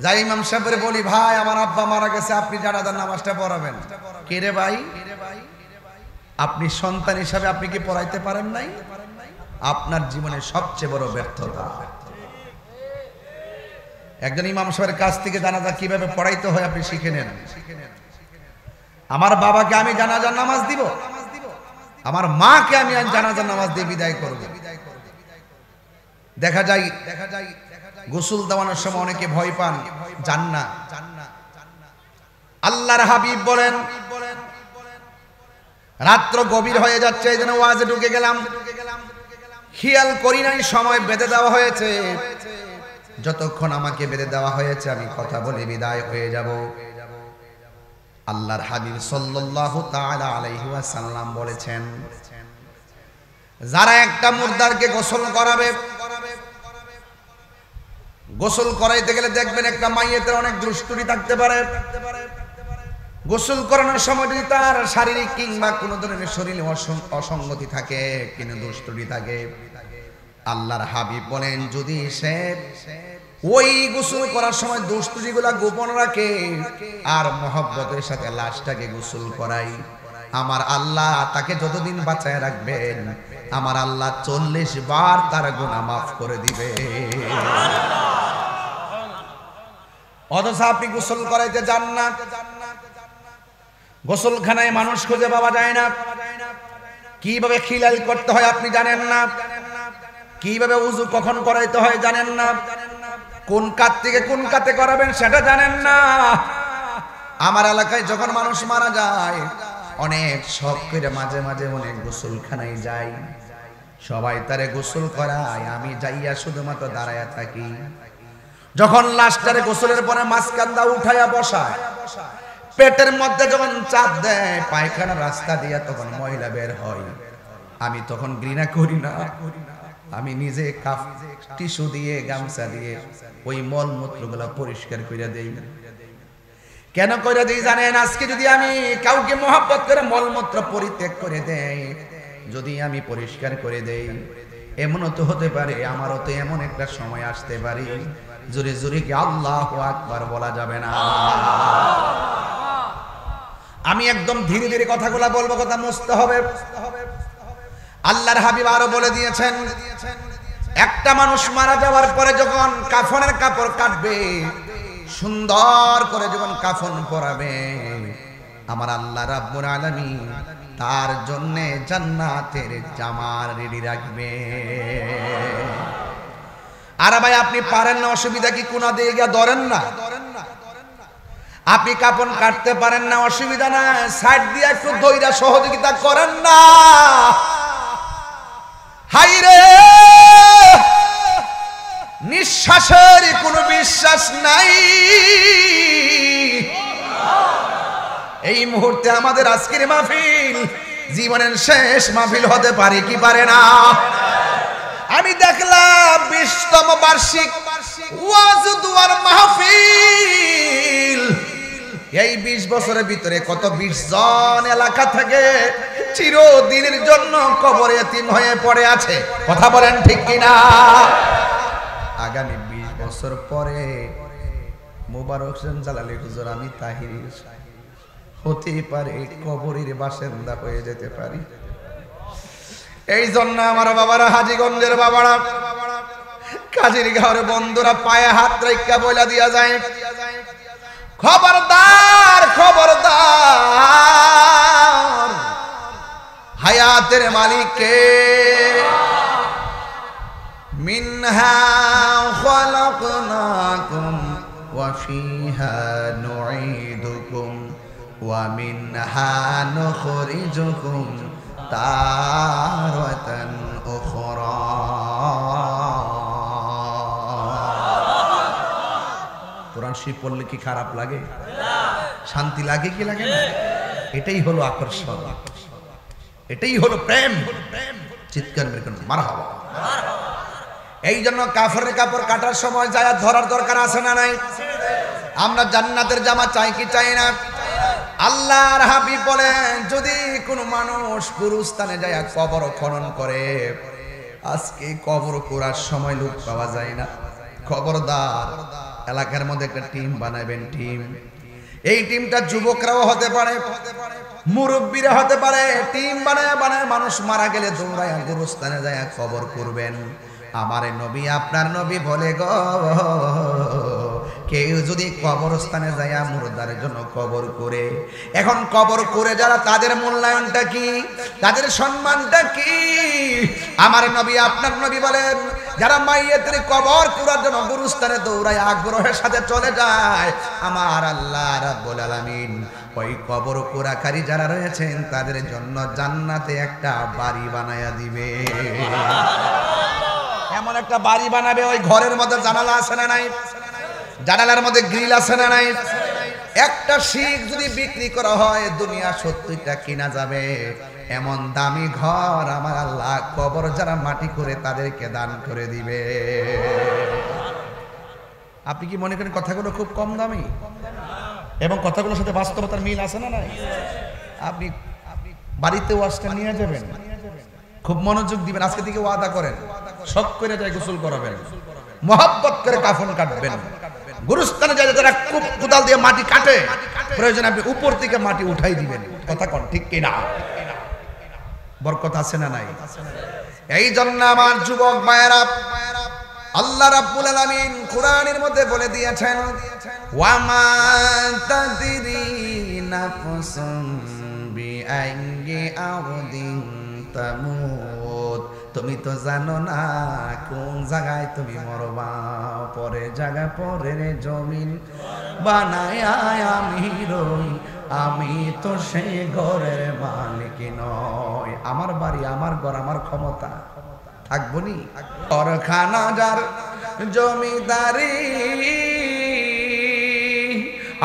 Speaker 1: যাই ইমাম সাহেবের বলি, ভাই আমার আব্বা মারা গেছে, আপনি জানাজার নামাজটা পড়াবেন। কে রে ভাই, আপনি সন্তান হিসাবে আপনি কি পড়াইতে পারেন নাই? আপনার জীবনের সবচেয়ে বড় ব্যর্থতা। একজন ইমাম সাহেবের কাছ থেকে জানাজা কিভাবে পড়াইতে হয় আপনি শিখে নেন। আমার বাবাকে আমি জানাজার নামাজ দিব, আমার মাকে আমি জানাজার নামাজ দিয়ে বিদায় করব। দেখা যায় গোসল দেওয়ানোর সময় অনেকে ভয় পান, জান না। আল্লাহর হাবিব বলেন, রাত্র গভীর হয়ে যাচ্ছে, এই জন্য ওয়াজে ঢুকে গেলাম, খেয়াল করি নাই সময় বেঁধে দেওয়া হয়েছে। যতক্ষণ আমাকে বেঁধে দেওয়া হয়েছে আমি কথা বলে বিদায় হয়ে যাব। আল্লাহর হাবিব সাল্লাল্লাহু তাআলা আলাইহি ওয়াসাল্লাম বলেছেন, যারা একটা মুর্দারকে গোসল করাবে, গোসল করাইতে গেলে দেখবেন একটা মাইয়েতের অনেক দুষ্টুমি থাকতে পারে। গোসল করানোর সময় যদি তার শারীরিক কিংবা কোনো ধরনের শরীরে অসঙ্গতি থাকে, কিন্তু দুষ্টুমি থাকে, আল্লাহর হাবিব বলেন যদি সে ওই গোসল করার সময় দুষ্টুমিগুলা গোপন রাখে আর মহব্বতের সাথে লাশটাকে গোসল করাই, আমার আল্লাহ তাকে যতদিন বাঁচায় রাখবেন, আমার আল্লাহ 40 বার তার গুনাহ মাফ করে দিবে। অথচ আপনি গোসল করাইতে যান না, গোসলখানায় মানুষ খুঁজে পাওয়া যায় না, কিভাবে খিলাল করতে হয় আপনি জানেন না, কিভাবে উযু কখন করাইতে হয় জানেন না, কোন কাত থেকে কোন কাতে করাবেন সেটা জানেন না। আমার এলাকায় যখন মানুষ মারা যায়, অনেক শখ করে মাঝে মাঝে অনেক গোসলখানায় যাই, সবাই তারে গোসল করায়, আমি যাইয়া শুধুমাত্র দাঁড়ায়া থাকি। যখন লাশটারে গোসলের পরে মাঝখানটা উঠাইয়া বসায়, পেটের মধ্যে যখন চাপ দেয়, পায়খানা রাস্তা দিয়া তখন ময়লা বের হয়, আমি তখন ঘৃণা করি না, আমি নিজে কাফ টিস্যু দিয়ে গামছা দিয়ে ওই মলমূত্রগুলো পরিষ্কার করে দেই। কেন করে দেই জানেন? আজকে যদি আমি কাউকে মহব্বত করে মলমূত্র পরিত্যাগ করে দেই, যদি আমি পরিষ্কার করে দেই, এমনও তো হতে পারে আমারও তো এমন একটা সময় আসতে পারে জোরে জোরে কি আল্লাহু আকবার বলা যাবে না। আমি একদম ধীরে ধীরে কথাগুলা বলবো, কথা মুছতে হবে। আল্লাহর হাবিব আরো বলে দিয়েছেন, একটা মানুষ মারা যাওয়ার পরে যখন কাফনের কাপড় কাটবে, সুন্দর করে যখন কাফন পরাবে, আমার আল্লাহ রাব্বুল আলামিন তার জন্য জান্নাতের জামা রেডি রাখবে। আর ভাই আপনি পারেন না, অসুবিধা কি? কোনা দিয়ে গিয়া ধরেন না। আপনি কাপন কাটতে পারেন না, অসুবিধা না, সাইড দিয়ে একটু দইরা সহযোগিতা করেন না। হাইরে নিঃশ্বাসের কোনো বিশ্বাস নাই। এই মুহূর্তে আমাদের আজকের মাহফিল জীবনের শেষ মাহফিল হতে পারে কি পারে না? আমি দেখলাম 20তম বার্ষিক ওয়াজ দুয়ার মাহফিল, এই 20 বছরের ভিতরে কত 20 জন এলাকা থেকে চিরদিনের জন্য কবরে এতিম হয়ে পড়ে আছে। কথা বলেন ঠিক কিনা? আগামী 20 বছর পরে মোবারক হোসেন জালালী হুজুর, আমি তাহির হতে পারে কবরের বাসিন্দা হয়ে যেতে পারি। এই জন্য আমার বাবারা, হাজীগঞ্জের বাবারা, কাজীর ঘরে বন্ধুরা পায়ে হাত রেখা বইলা দিয়া যায়, খবরদার খবরদার, হায়াতের মালিক কে? মিনহা খালাকনাকুম ওয়া ফিহা নুঈদুকুম ওয়া মিনহা নুখরিজুকুম তারাতান উখরা। কোরআন শরীফ পড়লে কি খারাপ লাগে? শান্তি লাগে কি লাগে না? এটাই হলো আকর্ষণ, এটাই হলো প্রেম। চিৎকার মেরে কোন মারহাবা। এই জন্য কাফেরের কাপড় কাটার সময় যায় ধরার দরকার আছে না নাই? আমরা জান্নাতের জামা চাই কি চাই না? আল্লাহর হাবিব বলেন, যদি কোনো মানুষ গুরুস্থানে যায় কবর খনন করে, আজকে কবর করার সময় লোক পাওয়া যায় না, খবরদার এলাকার মধ্যে একটা টিম বানাবেন। টিম, এই টিমটা যুবকরাও হতে পারে, মুরব্বীরা হতে পারে। টিম বানায় বানায় মানুষ মারা গেলে দৌড়ায় গুরুস্থানে যায় কবর করবেন। আমার নবী, আপনার নবী বলে গো, কেউ যদি কবরস্থানে যায় মুর্দার জন্য কবর করে, এখন কবর করে যারা, তাদের মূল্যায়নটা কি? তাদের সম্মানটা কি? আমার নবী, আপনার নবী বলেন, যারা মাইয়েতের কবর করার জন্য গুরুস্থানে দৌড়ায় আগ্রহের সাথে চলে যায়, আমার আল্লাহ রাব্বুল আলামিন ওই কবর কোরাকারী যারা রয়েছেন তাদের জন্য জান্নাতে একটা বাড়ি বানায়া দিবে। এমন একটা বাড়ি বানাবে, ওই ঘরের মধ্যে জানালা আছে না নাই? জানালার মধ্যে গ্রিল আছে না নাই? একটা শিক যদি বিক্রি করা হয় দুনিয়া 70টা কিনা যাবে। এমন দামি ঘর আমার আল্লাহ কবর যারা মাটি করে তাদেরকে দান করে দিবে। আপনি কি মনে করেন কথাগুলো খুব কম দামি? এবং কথাগুলোর সাথে বাস্তবতার মিল আছে না নাই? আপনি বাড়িতে ওয়াজটা নিয়ে যাবেন, খুব মনোযোগ দিবেন, আজকে থেকে ওয়াদা করেন, শখ করে যায় গোসল করাবেন, মহব্বত করে কাফন কাটবেন। গুরুস্থানে যায় যারা কোদাল দিয়ে মাটি কাটে, প্রয়োজন আপনি উপর থেকে মাটি উঠাই দিবেন। কথা কন ঠিক কিনা? বরকত আছে না নাই? এই জন্য আমার যুবক ভাইয়েরা, আল্লাহ রাব্বুল আলামিন কোরআনের মধ্যে বলে দিয়েছেন, ওয়া মা তাদরি নাফসুম বিআইয়ি আরদিন তামুত। তুমি তো জানো না কোন জায়গায় তুমি মরবা। পরে জায়গা পরের জমিন বানায় আমি রই, আমি তো সেই ঘরের মালিক নয়। আমার বাড়ি, আমার ঘর, আমার ক্ষমতা থাকবো নি? কারখানা যার জমিদারি,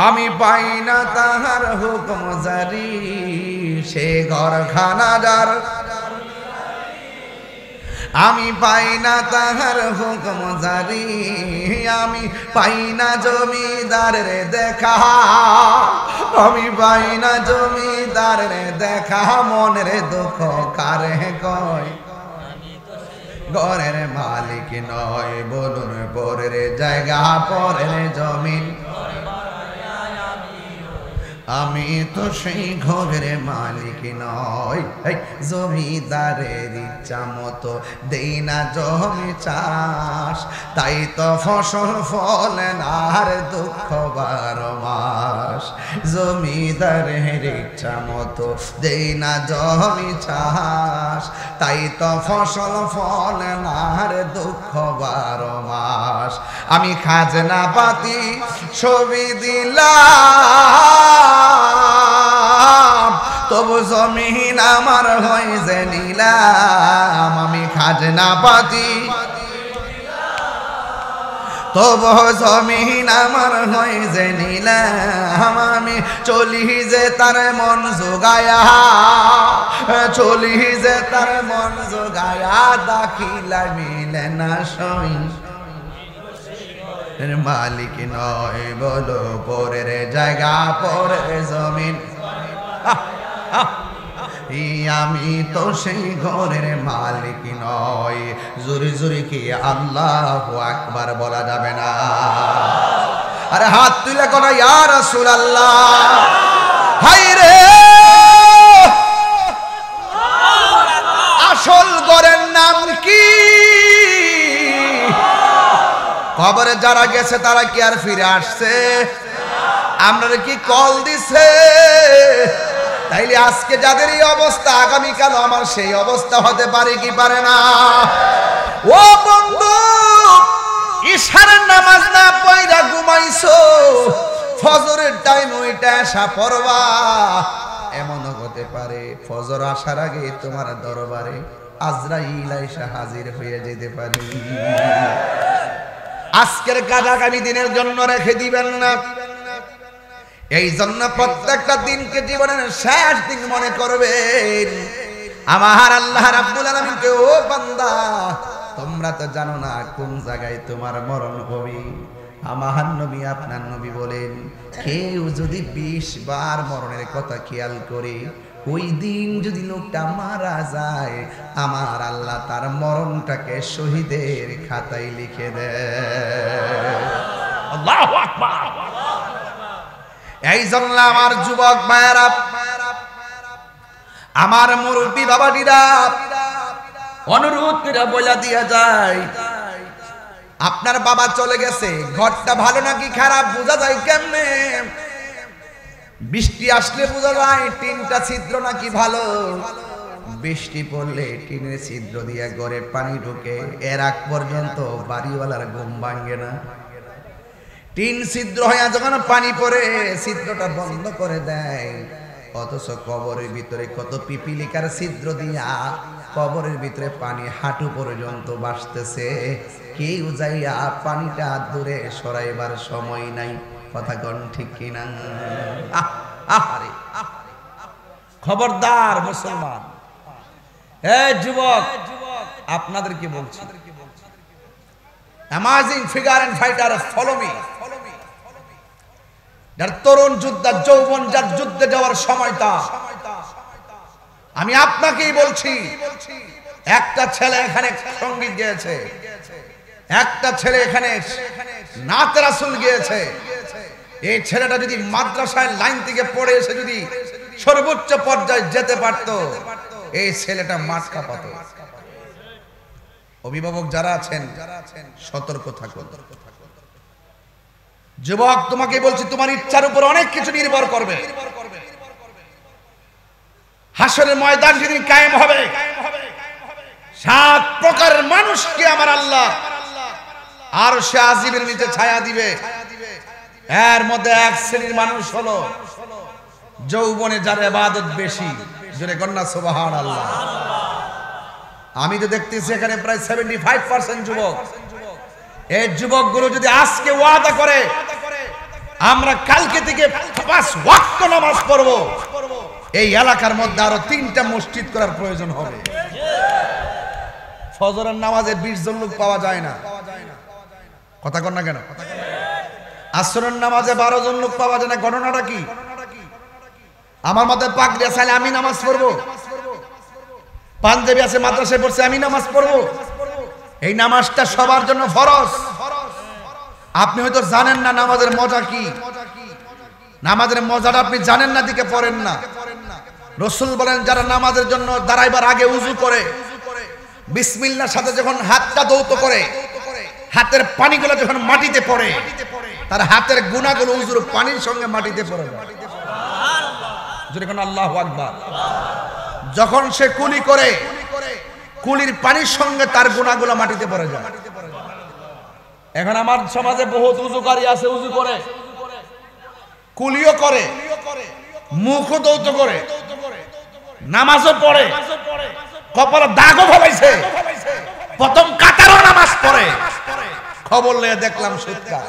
Speaker 1: আমি পাই না তাহার হুকুম জারি। সে ঘরখানা যার, আমি পাই না তাহার হুকুম জারি। আমি পাই না জমিদারের দেখা, আমি পাই না জমিদারের দেখা। মনের দুঃখ কারে কয়, ঘরের মালিক নয়। বলুন পরের জায়গা, পরের জমিন, আমি তো সেই ঘরের মালিক নই, জমিদারের ইচ্ছা মতো দেই না জমি চাষ, তাই তো ফসল ফলে না আর দুঃখ 12 মাস। জমিদারের ইচ্ছা মতো দেই না জমি চাষ, তাই তো ফসল ফলে না আর দুঃখ 12 মাস। আমি খাজনা পাতি ছবি দিলাম, তবু জমিন আমার হয় যে নিলাম। আমি খাজনা পাতি তবু জমিন আমার হয় যে নিলাম। আমি চলি যে তার মন জোগায়া, চলি যে তার মন জোগায়া, দাখিলা মিলে না সই মালিক নয় বলো পরের জায়গা পরের জমিন। আমি তো সেই ঘরের মালিক নয়। জোরে জোরে কি আল্লাহু আকবার বলা যাবে না? আরে হাত তুলে কোন ইয়া রাসূলুল্লাহ। হায় রে আসল ঘরের নাম কি? কবরে যারা গেছে তারা কি আর ফিরে আসছে? আপনারা কি কল দিছে? তাইলে আজকে যাদের এই অবস্থা, আগামীকাল আমার সেই অবস্থা হতে পারে কি পারে না? ও বন্ধু, ইশার নামাজ না পড়া ঘুমাইছো, ফজরের টাইম ওইটা আসা পড়বা। এমনও হতে পারে ফজর আসার আগে তোমার দরবারে আজরাইল আইসা হাজির হয়ে যেতে পারে। আজকের কাজ আগামী দিনের জন্য রেখে দিবেন না। এই জন্য প্রত্যেকটা দিনকে জীবনের শেষ দিন মনে করবেন। আমার আল্লাহ রাব্বুল আলামিনকে, ও বান্দা তোমরা তো জানো না কোন জায়গায় তোমার মরণ হবে। আমার নবী আপনার নবী বলেন, কেউ যদি 20 বার মরণের কথা খেয়াল করে, ওই দিন যদি লোকটা মারা যায়, আমার আল্লাহ তার মরণটাকে শহীদের খাতায় লিখে দেয়।
Speaker 2: আল্লাহু আকবার।
Speaker 1: এই জন্য আমার যুবক ভাইয়েরা, আমার মুরব্বী বাবাজিরা, অনুরোধ করে বলে দিয়া যায়, আপনার বাবা চলে গেছে, ঘরটা ভালো নাকি খারাপ বোঝা যায় কেমনে? বৃষ্টি আসলে বোঝা যায় টিনটা ছিদ্র নাকি ভালো। বৃষ্টি পড়লে টিনের ছিদ্র দিয়ে ঘরে পানি ঢুকে, এর আগ পর্যন্ত বাড়িওয়ালার ঘুম ভাঙে না। টিন ছিদ্র হয়ে যখন পানি পড়ে ছিদ্রটা বন্ধ করে দেয়, অথচ কবরের ভিতরে কত পিপিলিকার ছিদ্র দিয়া কবরের ভিতরে পানি হাঁটু পর্যন্ত ভাসতেছে। কেউ যাইয়া পানিটা দূরে সরাইবার সময় নাই। কথা কোন ঠিক কিনা? খবরদার মুসলমান, এই যুবক, আপনাদেরকে বলছি, amazing figure and fighter, follow me. যার তরুণ যোদ্ধা, যৌবন যার যুদ্ধে যাওয়ার সময়টা, আমি আপনাকেই বলছি, একটা ছেলে এখানে সঙ্গীত গেয়েছে, একটা ছেলে এখানে নাতে রাসূল গেয়েছে। এই ছেলেটা যদি মাদ্রাসায় লাইন থেকে পড়ে এসে যদি সর্বোচ্চ পর্যায়ে যেতে পারত, এই ছেলেটা মাঠ কাঁপাতো। অভিভাবক যারা আছেন সতর্ক থাকুন। যুবক, তোমাকে বলছি, তোমার ইচ্ছার উপর অনেক কিছু নির্ভর করবে। হাসরের ময়দান যেদিন কায়েম হবে, 7 প্রকারের মানুষকে আমার আল্লাহ আরশে আজিমের নিচে ছায়া দিবে। এর মধ্যে এক শ্রেণীর মানুষ হলো যৌবনে যার ইবাদত বেশি। জোরে কন্যা সুবহানাল্লাহ। আমি তো দেখতেছি এখানে প্রায় 75% যুবক। এই যুবকগুলো যদি আজকে ওয়াদা করে আমরা কালকে থেকে 5 ওয়াক্ত নামাজ পড়ব, এই এলাকার মধ্যে আরো 3টা মসজিদ করার প্রয়োজন হবে। ফজরের নামাজে 20 জন লোক পাওয়া যায় না। কথা কন না কেন? আসরের নামাজে 12 জন লোক পাওয়া যায় না। ঘটনাটা কি? আমার মতে পাগড়ি আছে, আমি নামাজ পড়বো। পাঞ্জাবি আছে, মাদ্রাসায় পড়ছে, আমি নামাজ পড়বো। এই নামাজটা সবার জন্য ফরজ। আপনি হয়তো জানেন না নামাজের মজা কি। নামাজের মজাটা আপনি জানেন না, দিকে পড়েন না। রাসূল বলেন যারা নামাজের জন্য দাঁড়াইবার আগে উযু করে বিসমিল্লাহর সাথে যখন হাতটা ধৌত করে, হাতের পানিগুলো যখন মাটিতে পড়ে, তার হাতের গুনাহগুলো উযুর পানির সঙ্গে মাটিতে পড়ে যায়। জোরে কোন আল্লাহু আকবার। যখন সে কুলি করে, কুলির পানির সঙ্গে তার গুনাহগুলো মাটিতে পড়ে যায়। এখন আমার সমাজে বহুত উযুকারী আছে, উযু করে, কুলিও করে, মুখও ধৌত করে, নামাজও পড়ে, কপালে দাগও ফলাইছে, প্রথম কাতারও নামাজ পড়ে, খবর লয়ে দেখলাম সুৎকার।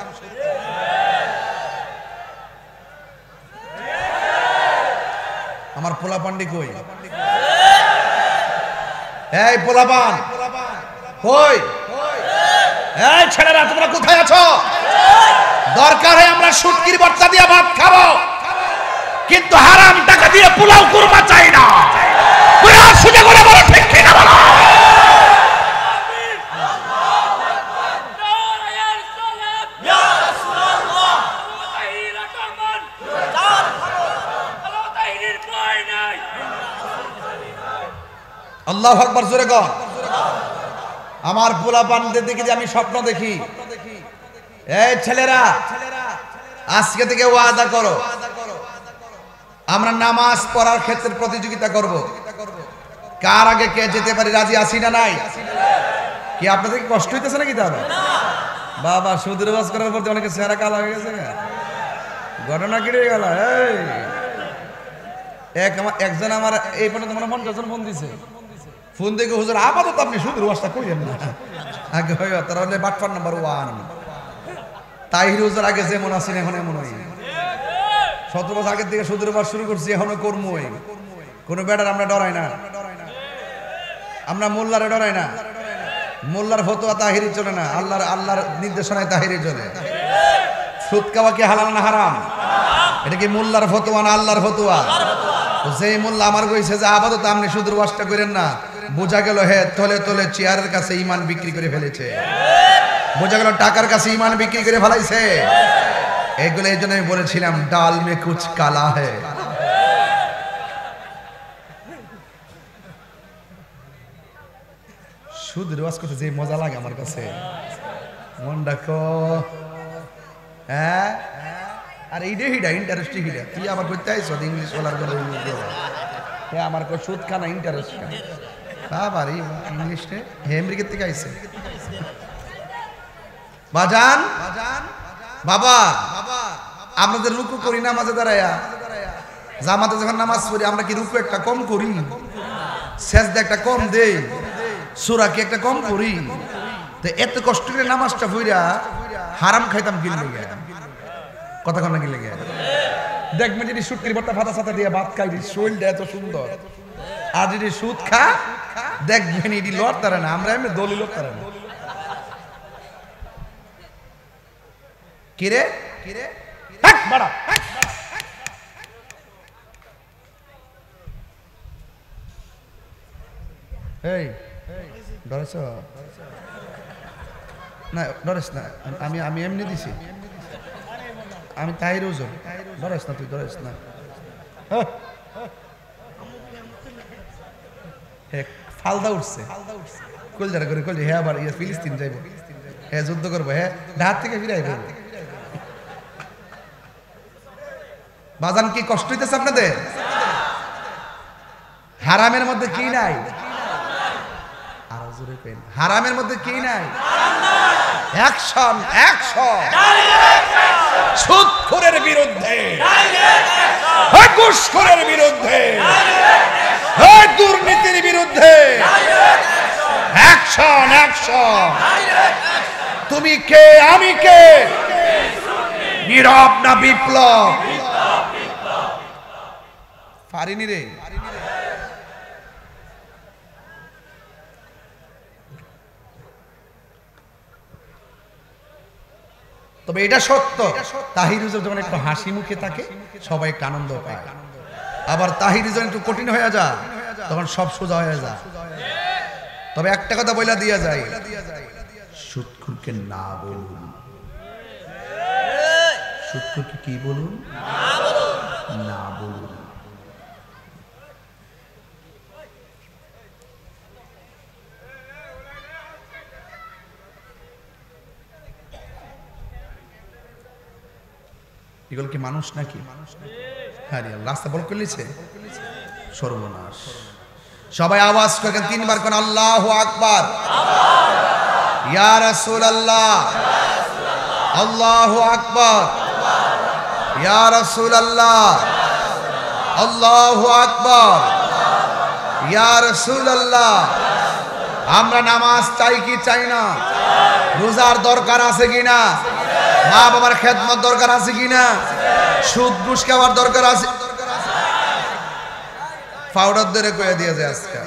Speaker 1: আমার পোলাপান্ডি কই? এই পোলাপান কই? এই ছেলেরা তোমরা কোথায় আছো? দরকার হয় আমরা শুটকির ভর্তা দিয়ে ভাত খাবো, কিন্তু হারাম টাকা দিয়ে পোলাও কুরমা চাই না। পুরা সুজে করে বলো ঠিক কিনা বলো। আল্লাহু আকবার, জোরে কর। আমার পোলাপানদের দিকে যে আমি স্বপ্ন দেখি, এই ছেলেরা আজকে থেকে ওয়াদা করো, আমরা নামাজ পড়ার ক্ষেত্রে প্রতিযোগিতা করব, কার আগে কে যেতে পারি। রাজি আছি না নাই? কি আপনাদের কি কষ্ট হইতেছে নাকি? তাহলে বাবা সুদের বাস করার পর অনেকে চেহারা কালো হয়ে গেছে, ঘটনা কি হয়ে গেল? একজন আমার এই পর্যন্ত মনে 50 জন ফোন দিছে, ফোন দেখে হুজুর আপাতত আপনি সুদের ওয়াজটা কইেন না, আগে হয় তারা হলে বাটপার নাম্বার 1 তাহির হুজুর আগে যেমন আছেন এখন এমন হই। 17 বছর আগের থেকে সুদের ওয়াজ শুরু করছি, এখনো কর্মই। কোনো বেটার আমরা ডরাই না, আমরা মোল্লারে ডরাই না। মোল্লার ফতোয়া তাহিরি চলে না, আল্লাহর নির্দেশনায় তাহিরি চলে। সুদ খাওয়া কি হালাল না হারাম? এটা কি মোল্লার ফতোয়া না আল্লাহর ফতোয়া? যেই মোল্লা আমার কইছে যে আপাতত আপনি সুদের ওয়াজটা করেন না, বোঝা গেল হে তলে তলে চেয়ারের কাছে ঈমান বিক্রি করে ফেলেছে, বোঝা গেল টাকার কাছে ঈমান বিক্রি করে ফেলাইছে। এগুলো এই জন্য আমি বলেছিলাম ডাল মে কুছ কালা হে। সুদের ওয়াজ করতে যে মজা লাগে আমার কাছে, মন ডাকো। হ্যাঁ, আর এইটা হিডা ইন্টারেস্টিং হিডা, তুই আবার করতে আইছ ইংলিশ বলার কথা। হ্যাঁ, আমার কো সুদ খানা ইন্টারেস্ট বাবার ইংলিশ রে আমেরিকা থেকে আইছে। বাজান বাবা, আপনাদের রুকু করি নামাজে দাঁড়ায়া, জামাতে যখন নামাজ পড়ি আমরা কি রুকু একটা কম করি, সেজদা একটা কম দেই, সূরা কি একটা কম করি? তো এত কষ্ট করে নামাজটা পড়া হারাম খাইতাম কি লাগে? কথা কন না কি লাগে? দেখবেন যদি শুটকির ভর্তা ফাটা সাথে দিয়ে ভাত খাই, শরীরটা এত সুন্দর। আর যদি সুদ খা দেখবেন এটি লড় তারা না, আমরা এমনি দলি লোক তারা না। কিরে কিরে বাড়া, এই ডরেছ না? ডরেস না, আমি এমনি দিছি, আমি তাই রোজন। ডরেস না, তুই ডরেস না। ফালদা উঠছে, কলজারা করে কলজে। হ্যাঁ, আবার ফিলিস্তিন যাইব, হ্যাঁ যুদ্ধ করবো, হ্যাঁ ঢাক থেকে ফিরাই করবো। বাজান কি কষ্ট হইতেছে আপনাদের? হারামের মধ্যে কি নাই? হারামের মধ্যে কি নাই? Action, action. সুদখোরের বিরুদ্ধে, ঘুষখোরের বিরুদ্ধে, দুর্নীতির বিরুদ্ধে অ্যাকশন, অ্যাকশন। তুমি কে, আমি কে? নীরব না বিপ্লব? পারিনি রে। তবে এটা সত্য, তাহির হুজুর যখন একটু হাসি মুখে থাকে সবাই একটু আনন্দ পায়, আবার তাহির হুজুর একটু কঠিন হয়ে যায় তখন সব সোজা হয়ে যায়। তবে একটা কথা বইলা দিয়া যায়, সুদখোরকে না বলুন। সুদখোরকে কি বলুন? না বলুন। এগুলো কি মানুষ নাকি? হ্যাঁ, রাস্তা বল করলিছে, সর্বনাশ। সবাই আওয়াজ করেন, তিনবার কোন আল্লাহু আকবার, ইয়া রাসূলুল্লাহ, আল্লাহু আকবার, ইয়া রাসূলুল্লাহ, আল্লাহু আকবার, ইয়া রাসূলুল্লাহ। আমরা নামাজ চাই কি চাই না? রোজার দরকার আছে কিনা? মা বাবার খেদমত দরকার আছে কিনা? সুদ ঘুষ খাওয়ার দরকার আছে? পাউডার ধরে কয়ে দিয়েছে আজকে,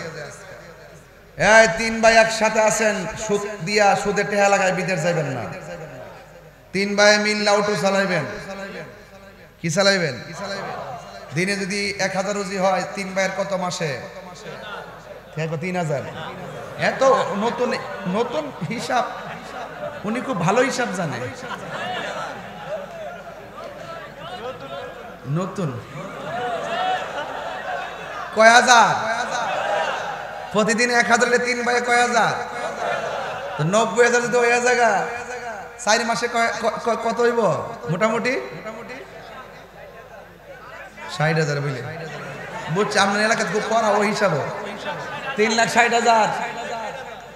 Speaker 1: এই তিন ভাই একসাথে আছেন, সুদ দিয়া সুদে টেহা লাগায় বিদেশ যাইবেন না। তিন ভাই মিল্লা অটো চালাইবেন, কি চালাইবেন? দিনে যদি 1000 রুজি হয়, তিন ভাইয়ের কত মাসে? 3000। এত নতুন নতুন হিসাব, উনি খুব ভালো হিসাব জানে। নতুন কয় হাজার? প্রতিদিন 1000 তিন ভাই কয় হাজার? 90,000 যদি হয়ে জায়গা 4 মাসে কত হইব? মোটামুটি 60,000 বুঝলে, বুঝছি আপনার এলাকায় খুব করা ওই হিসাবে। 3,60,000,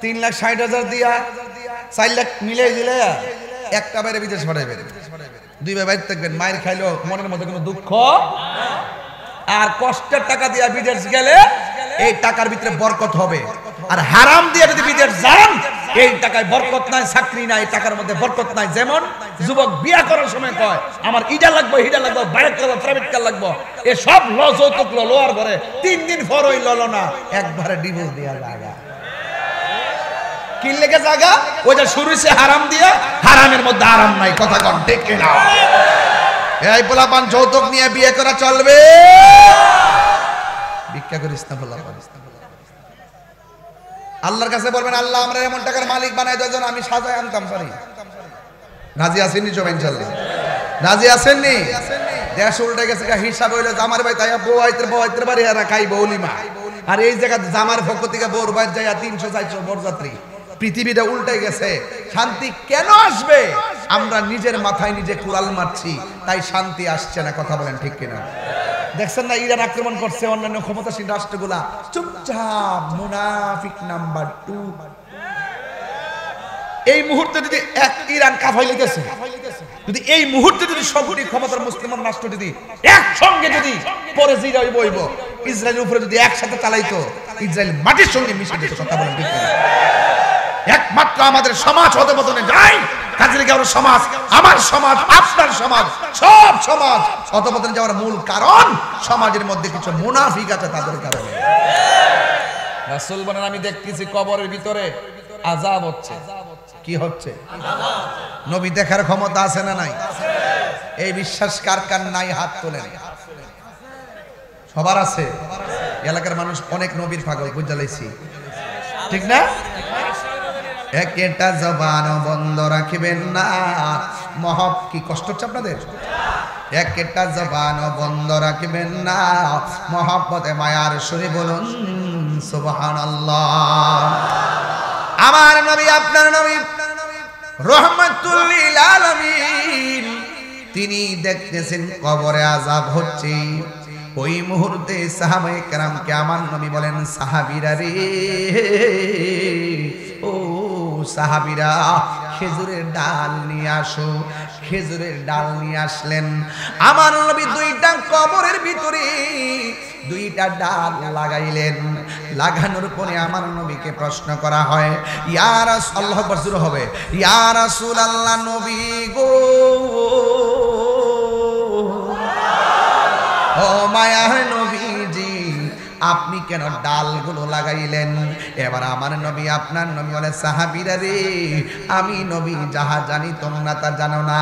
Speaker 1: 3,60,000 দিয়া 4 লাখ মিলে দিলে একটা বাইরে বিদেশ পাঠাইবেন, 2 ভাই বাইরে থাকবেন, মায়ের খাইলো মনের মধ্যে কোনো দুঃখ। আর কষ্টের টাকা দিয়া বিদেশ গেলে এই টাকার ভিতরে বরকত হবে। আর হারাম দিয়ে যদি বিদেশ যান, এই টাকায় বরকত নাই, চাকরি নাই, টাকার মধ্যে বরকত নাই। যেমন যুবক বিয়া করার সময় কয় আমার ইডা লাগবে, হিডা লাগবে, বাইক লাগবে, প্রাইভেট কার লাগবে, এ সব ল যৌতুক লো আর ঘরে 3 দিন পর ওই ললো না, একবারে ডিভোর্স দেওয়া জায়গা। কি লেগে জায়গা? ওইটা শুরু হইছে হারাম দিয়ে, হারামের মধ্যে আরাম নাই। কথা কন ঠিক কিনা? এই পোলাপান যৌতুক নিয়ে বিয়ে করা চলবে? ভিক্ষা করিস না পোলাপান। আল্লাহর কাছে বলবেন, আল্লাহ আমরা এমন টাকার মালিক বানাই দাও যেন আমি সাজায় আনতাম পারি। রাজি আছেননি? জমা ইনশাআল্লাহ রাজি আছেননি? দেশ উল্টে গেছে, হিসাব হইলো জামার ভাই তাই বউয়াইতের বাড়ি এরা খাইবো অলিমা, আর এই জায়গা জামার পক্ষ থেকে বউর বাইর যায় 300-400 বরযাত্রী। পৃথিবীটা উল্টে গেছে। শান্তি কেন আসবে? আমরা নিজের মাথায় নিজে কুড়াল মারছি, তাই শান্তি আসছে না। কথা বলেন ঠিক কিনা? দেখছেন না ইরান আক্রমণ করছে, অন্যান্য ক্ষমতাসীন রাষ্ট্রগুলা চুপচাপ। মুনাফিক নাম্বার 2। এই মুহূর্তে যদি এক ইরান কাফাই লিতেছে, যদি এই মুহূর্তে যদি সবগুলি ক্ষমতার মুসলমান রাষ্ট্র যদি একসঙ্গে যদি পরে জিরা বইব, ইসরায়েলের উপরে যদি একসাথে চালাইতো, ইসরায়েল মাটির সঙ্গে মিশে যেত। কথা বলেন ঠিক কিনা? একমাত্র আমাদের সমাজ অধপতনে যায়, কাজে লেগে সমাজ, আমার সমাজ, আপনার সমাজ, সব সমাজ অধপতনে যাওয়ার মূল কারণ সমাজের মধ্যে কিছু মুনাফিক আছে, তাদের কারণে। রাসূল বলেন, আমি দেখতেছি কবরের ভিতরে আযাব হচ্ছে। কি হচ্ছে? নবী দেখার ক্ষমতা আছে না নাই? এই বিশ্বাস কার কার নাই? হাত তোলেন। সবার আছে। এলাকার মানুষ অনেক নবীর পাগল, বুঝা লাইছি, ঠিক না? একটা জবান বন্ধ রাখবেন না। কি কষ্ট হচ্ছে আপনাদের? একটা জবান বন্ধ রাখবেন না। মহব্বতে মায়ার সুরে বলুন সুবহানাল্লাহ। আমার নবী, আপনার নবী রহমাতুল লিল আলামিন, তিনি দেখতেছেন কবরে আযাব হচ্ছে। ওই মুহূর্তে সাহাবায়ে কেরামকে আমার নবী বলেন, সাহাবীরা রে, ও সাহাবীরা, খেজুরের ডাল নিয়ে আসো। খেজুরের ডাল নিয়ে আসলেন। আমার নবী 2টা কবরের ভিতরে 2টা ডাল লাগাইলেন। লাগানোর পরে আমার নবীকে প্রশ্ন করা হয়, ইয়া রাসূল, আল্লাহু আকবার জোরে হবে, ইয়া রাসূলুল্লাহ, নবী গো, ও মায়ার নবীজি, আপনি কেন ডালগুলো লাগাইলেন? এবার আমার নবী আপনার নবী বলে, সাহাবীরা রে, আমি নবী যাহা জানি তোমরা তা জানো না,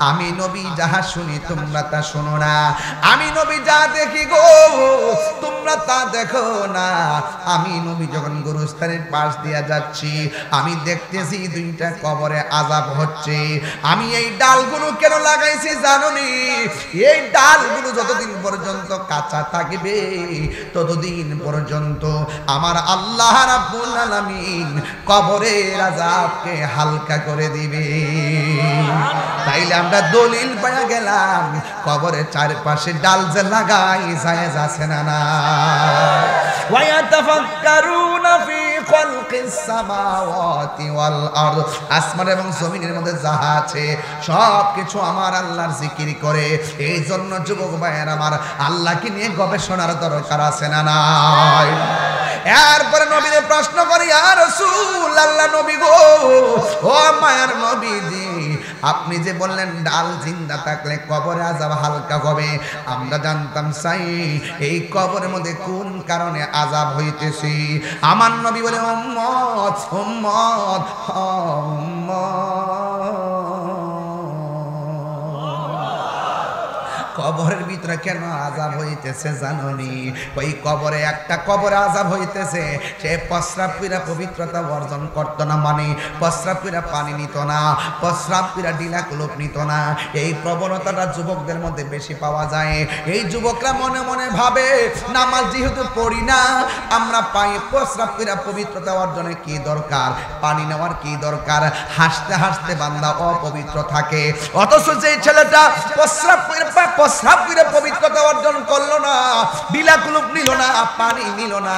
Speaker 1: আমি নবী যাহা শুনি তোমরা তা শোনো না, আমি নবী যা দেখি গো তোমরা তা দেখো না। আমি নবী যখন গুরুস্থানের পাশ দিয়া যাচ্ছি, আমি দেখতেছি দুইটা কবরে আযাব হচ্ছে। আমি এই ডালগুলো কেন লাগাইছি জানোনি? এই ডালগুলো যতদিন পর্যন্ত কাঁচা থাকবে ততদিন পর্যন্ত আমার আল্লাহ রাব্বুল আলামিন কবরের আযাবকে হালকা করে দিবে। তাইলে আমরা দলিল পাওয়া গেলাম, কবরের চারপাশে ডাল যে লাগাই জায়েজ আছে না না? ওয়া ইয়াতাফাক্কারুনা ফি খালকিস সামাওয়াতি ওয়াল আরদ, আসমান এবং জমিনের মধ্যে যাহা আছে সব কিছু আমার আল্লাহর জিকির করে। এই জন্য যুবক ভাইয়ের আমার, আল্লাহকে নিয়ে গবেষণার দরকার আছে না নাই? এরপরে নবীরে প্রশ্ন করি, ইয়া রাসূলুল্লাহ, নবী গো, ও মায়ার নবীজি, আপনি যে বললেন ডাল জিন্দা থাকলে কবরে আযাব হালকা হবে, আমরা জানতাম চাই এই কবরের মধ্যে কোন কারণে আযাব হইতেছে? আমার নবী বলে, উম্মত উম্মত কবরের ভিতরে কেন আযাব হইতেছে জানোনি? ওই কবরে একটা কবরে আযাব হইতেছে, সে প্রস্রাব কইরা পবিত্রতা অর্জন করতো না, মানে প্রস্রাব কইরা পানি নিত না, প্রস্রাব কইরা ডিলা কুলুপ নিত না। এই প্রবণতাটা যুবকদের মধ্যে বেশি পাওয়া যায়। এই যুবকরা মনে মনে ভাবে, নামাজ যেহেতু পড়ি না, আমরা পাই প্রস্রাব কইরা পবিত্রতা অর্জনে কি দরকার, পানি নেওয়ার কি দরকার? হাসতে হাসতে বান্দা অপবিত্র থাকে। অথচ যে ছেলেটা প্রস্রাব করে পবিত্রতা অর্জন করলো না, বিলা কুলুপ নিল না, পানি নিল না,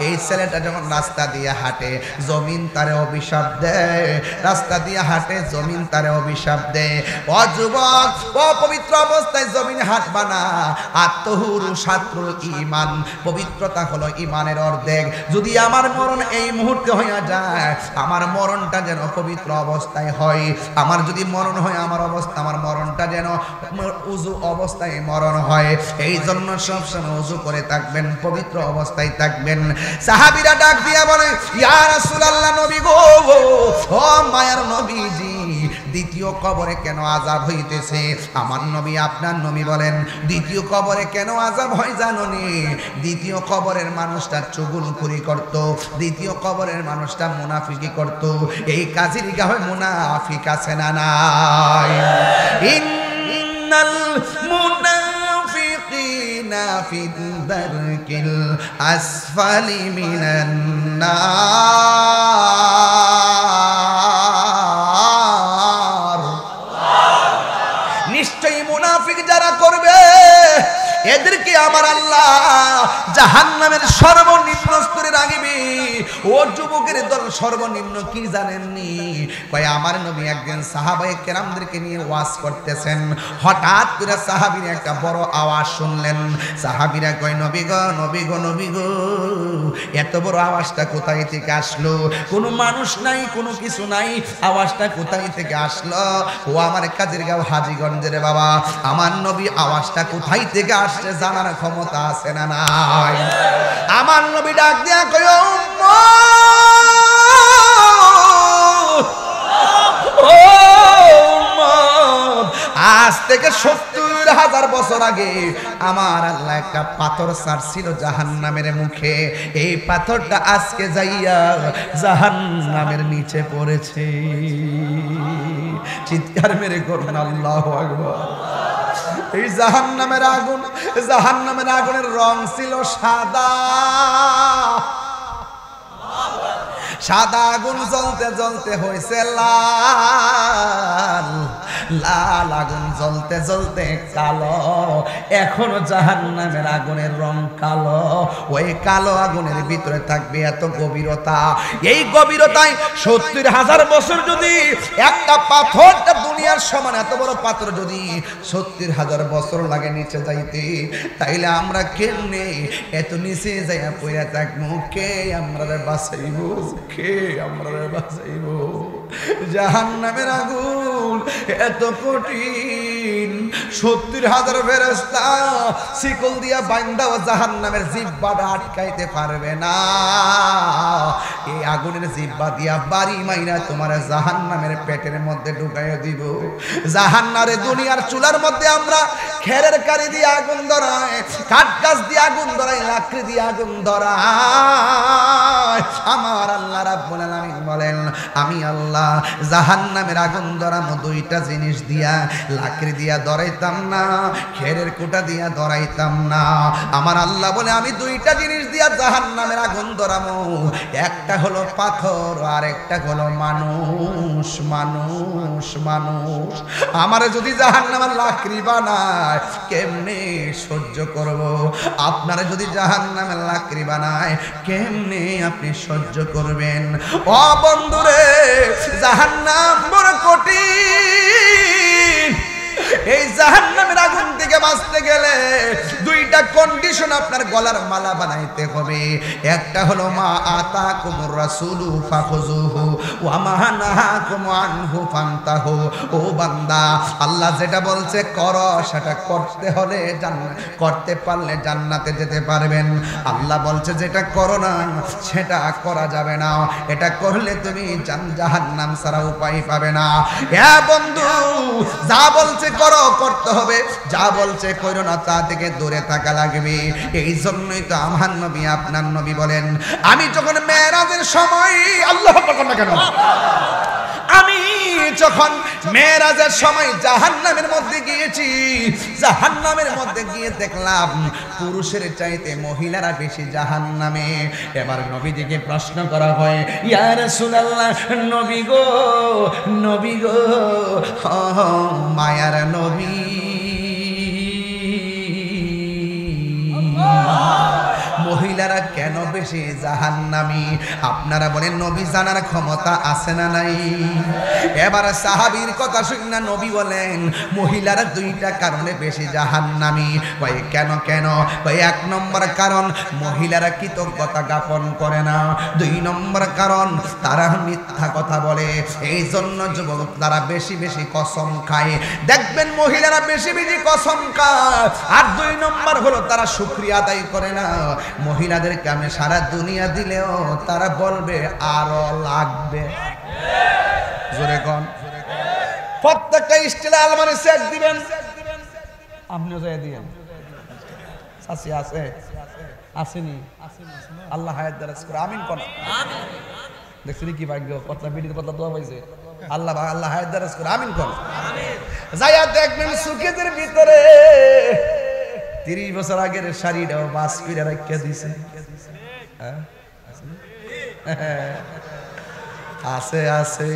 Speaker 1: এই ছেলেটা যখন রাস্তা দিয়ে হাঁটে জমিন তারে অভিশাপ দেয়, রাস্তা দিয়ে হাঁটে জমিন তারে অভিশাপ দেয়। ও যুবক, অপবিত্র অবস্থায় জমিন হাঁটবা না। আত্মহুরু শাত্রুল ঈমান, পবিত্রতা হলো ঈমানের অর্ধেক। যদি আমার মরণ এই মুহূর্তে হইয়া যায়, আমার মরণটা যেন পবিত্র অবস্থায় হয়। আমার যদি মরণ হয়, আমার মরণটা যেন উযু অবস্থায় মরণ হয়। এই জন্য সবসময় ওযু করে থাকবেন, পবিত্র অবস্থায় থাকবেন। সাহাবীরা ডাক দিয়া বলে, ইয়া রাসূলুল্লাহ, নবী গো, ও মায়ার নবীজি, দ্বিতীয় কবরে কেন আযাব হইতেছে? আমার নবী আপনার নবী বলেন, দ্বিতীয় কবরে কেন আযাব হয় জানোনি? দ্বিতীয় কবরের মানুষটা চুগলখুরি করত, দ্বিতীয় কবরের মানুষটা মুনাফিকি করত। এই কাজের গায়ে মুনাফিক আছে না নাই? ইন্নাল মুনাফিকিনা ফি দারকিল আসফালি মিনান নার। নিশ্চয়ই মুনাফিক যারা করবে এদেরকে আমার আল্লাহ জাহান্নামের সর্বনিম্ন স্তরে রাখবে। ও যুবকের দল, সর্বনিম্ন কি জানেননি? কয় আমার নবী একদিন সাহাবায়ে কেরামদেরকে নিয়ে ওয়াজ করতেছেন, হঠাৎ করে সাহাবীরা একটা বড় আওয়াজ শুনলেন। সাহাবীরা কয়, নবী গো, নবী গো, নবী গো, এত বড় আওয়াজটা কোথায় থেকে আসলো? কোনো মানুষ নাই, কোনো কিছু নাই, আওয়াজটা কোথায় থেকে আসলো? ও আমার কাজের গাঁও হাজীগঞ্জের বাবা, আমার নবী আওয়াজটা কোথায় থেকে আসছে জানার ক্ষমতা আছে না নাই? আমার নবী ডাক দিয়া কয়, আজ থেকে ৭০,০০০ বছর আগে আমার আল্লাহ একটা পাথর ছাড়ছিল জাহান্নামের মুখে। এই পাথরটা আজকে যাইয়া জাহান্নামের নিচে পড়েছে। চিৎকার মেরে করুন আল্লাহু আকবার। এই জাহান্নামের আগুন, জাহান্নামের আগুনের রং ছিল সাদা। সাদা আগুন জ্বলতে জ্বলতে হয়েছে লাল, লাল আগুন জ্বলতে জ্বলতে কালো। এখনো জাহান্নামের আগুনের রং কালো। ওই কালো আগুনের ভিতরে থাকবে এত গভীরতা। এই গভীরতায় ৭০,০০০ বছর যদি একটা পাথরটা দুনিয়ার সমান এত বড় পাথর যদি ৭০,০০০ বছর লাগে নিচে যাইতে, তাইলে আমরা কেমনে এত নিচে যাইয়া পড়ে থাকবো? কে আমরা বাঁচাইব? কে আমরা বাঁচাইব? জাহান্নামের আগুন এত কঠিন, 70,000 ফেরেশতা শিকল দিয়া বাইন্দাও জাহান্নামের জিহ্বাটা আটকাইতে পারবে না। এই আগুনের জিহ্বা দিয়া বাড়ি মাইরা তোমার জাহান্নামের পেটের মধ্যে ঢুকাইয়া দিব। জাহান্নারে দুনিয়ার চুলার মধ্যে আমরা খেরের কারি দিয়ে আগুন ধরাই, কাঠ গাছ দিয়ে আগুন ধরাই, লাকড়ি দিয়ে আগুন ধরাই। আমার আল্লাহ রাব্বুল আলামিন বলেন, আমি আল্লাহ জাহান্নামের আগুন ধরামো দুইটা জিনিস দিয়া, লাকড়ি দিয়া ধরাইতাম না, খেরের কুটা দিয়া ধরাইতাম না। আমার আল্লাহ বলে আমি দুইটা জিনিস দিয়া জাহান্নামের আগুন ধরামো, একটা হলো পাথর আর একটা হলো মানুষ। মানুষ মানুষ আমারে যদি জাহান্নামের লাকড়ি বানায় কেমনে সহ্য করব? আপনারা যদি জাহান্নামের লাকড়ি বানায় কেমনে আপনি সহ্য করবেন? ও বন্ধুরে, জাহান্নাম বড় কঠিন। এই জাহান্নামের আগুন থেকে বাঁচতে গেলে দুইটা কন্ডিশন আপনার গলার মালা বানাইতে হবে। একটা হলো মা আতাকুমুর রাসূলু ফাখুযুহু ওয়া মা নাহাকুম আনহু ফান্তাহু। ও বান্দা, আল্লাহ যেটা বলছে করো সেটা করতে হলে করতে পারলে জান্নাতে যেতে পারবেন। আল্লাহ বলছে যেটা করো না সেটা করা যাবে না, এটা করলে তুমি জাহান্নাম ছাড়া উপায় পাবে না। এ বন্ধু, যা বলছে করো করতে হবে, যা বলছে করো না তা থেকে দূরে থাকা লাগবে। এই জন্যই তো আমার নবী আপনার নবী বলেন, আমি যখন মেরাজের সময়, আল্লাহ পাক না কেন, আমি যখন মেরাজের সময় জাহান্নামের মধ্যে গিয়েছি, জাহান্নামের মধ্যে গিয়ে দেখলাম পুরুষের চাইতে মহিলারা বেশি জাহান্নামে। এবার নবীজিকে প্রশ্ন করা হয়, ইয়া রাসূলুল্লাহ, নবী গো, নবী গো, মায়ার নবী, মহিলারা কেন বেশি জাহান্নামী? আপনারা বলেন নবী জানার ক্ষমতা আছে না নাই? এবার সাহাবীর কথা শুনে নবী বলেন মহিলারা দুইটা কারণে বেশি জাহান্নামী। ভাই কেন কেন? ভাই এক নম্বর কারণ মহিলারা কৃতজ্ঞতা জ্ঞাপন করে না, দুই নম্বর কারণ তারা মিথ্যা কথা বলে। এই জন্য যুবক তারা বেশি বেশি কসম খায়। দেখবেন মহিলারা বেশি বেশি কসম খায়। আর দুই নম্বর হলো তারা শুকরিয়া আদায় করে না। মহিলাদেরকে আমি সারা দুনিয়া দিলেও তারা বলবে আরো লাগবে। জোরে কোন? প্রত্যেকটা স্টিলে আলমারি সেট দিবেন, আপনিও যাই দিবেন। সাসি আছে আসেনি? আল্লাহ হায়াত দারাজ করে, আমিন কোন? আমিন। দেখছেন কি ভাগ্য, কথা বিড়িতে কথা দোয়া হইছে। আল্লাহ আল্লাহ হায়াত দারাজ করে, আমিন কোন? আমিন। যাইয়া দেখবেন সুকেদের ভিতরে 30 বছর আগের শাড়িটাও বাস করে রাখিয়া দিছে। আছে আছে।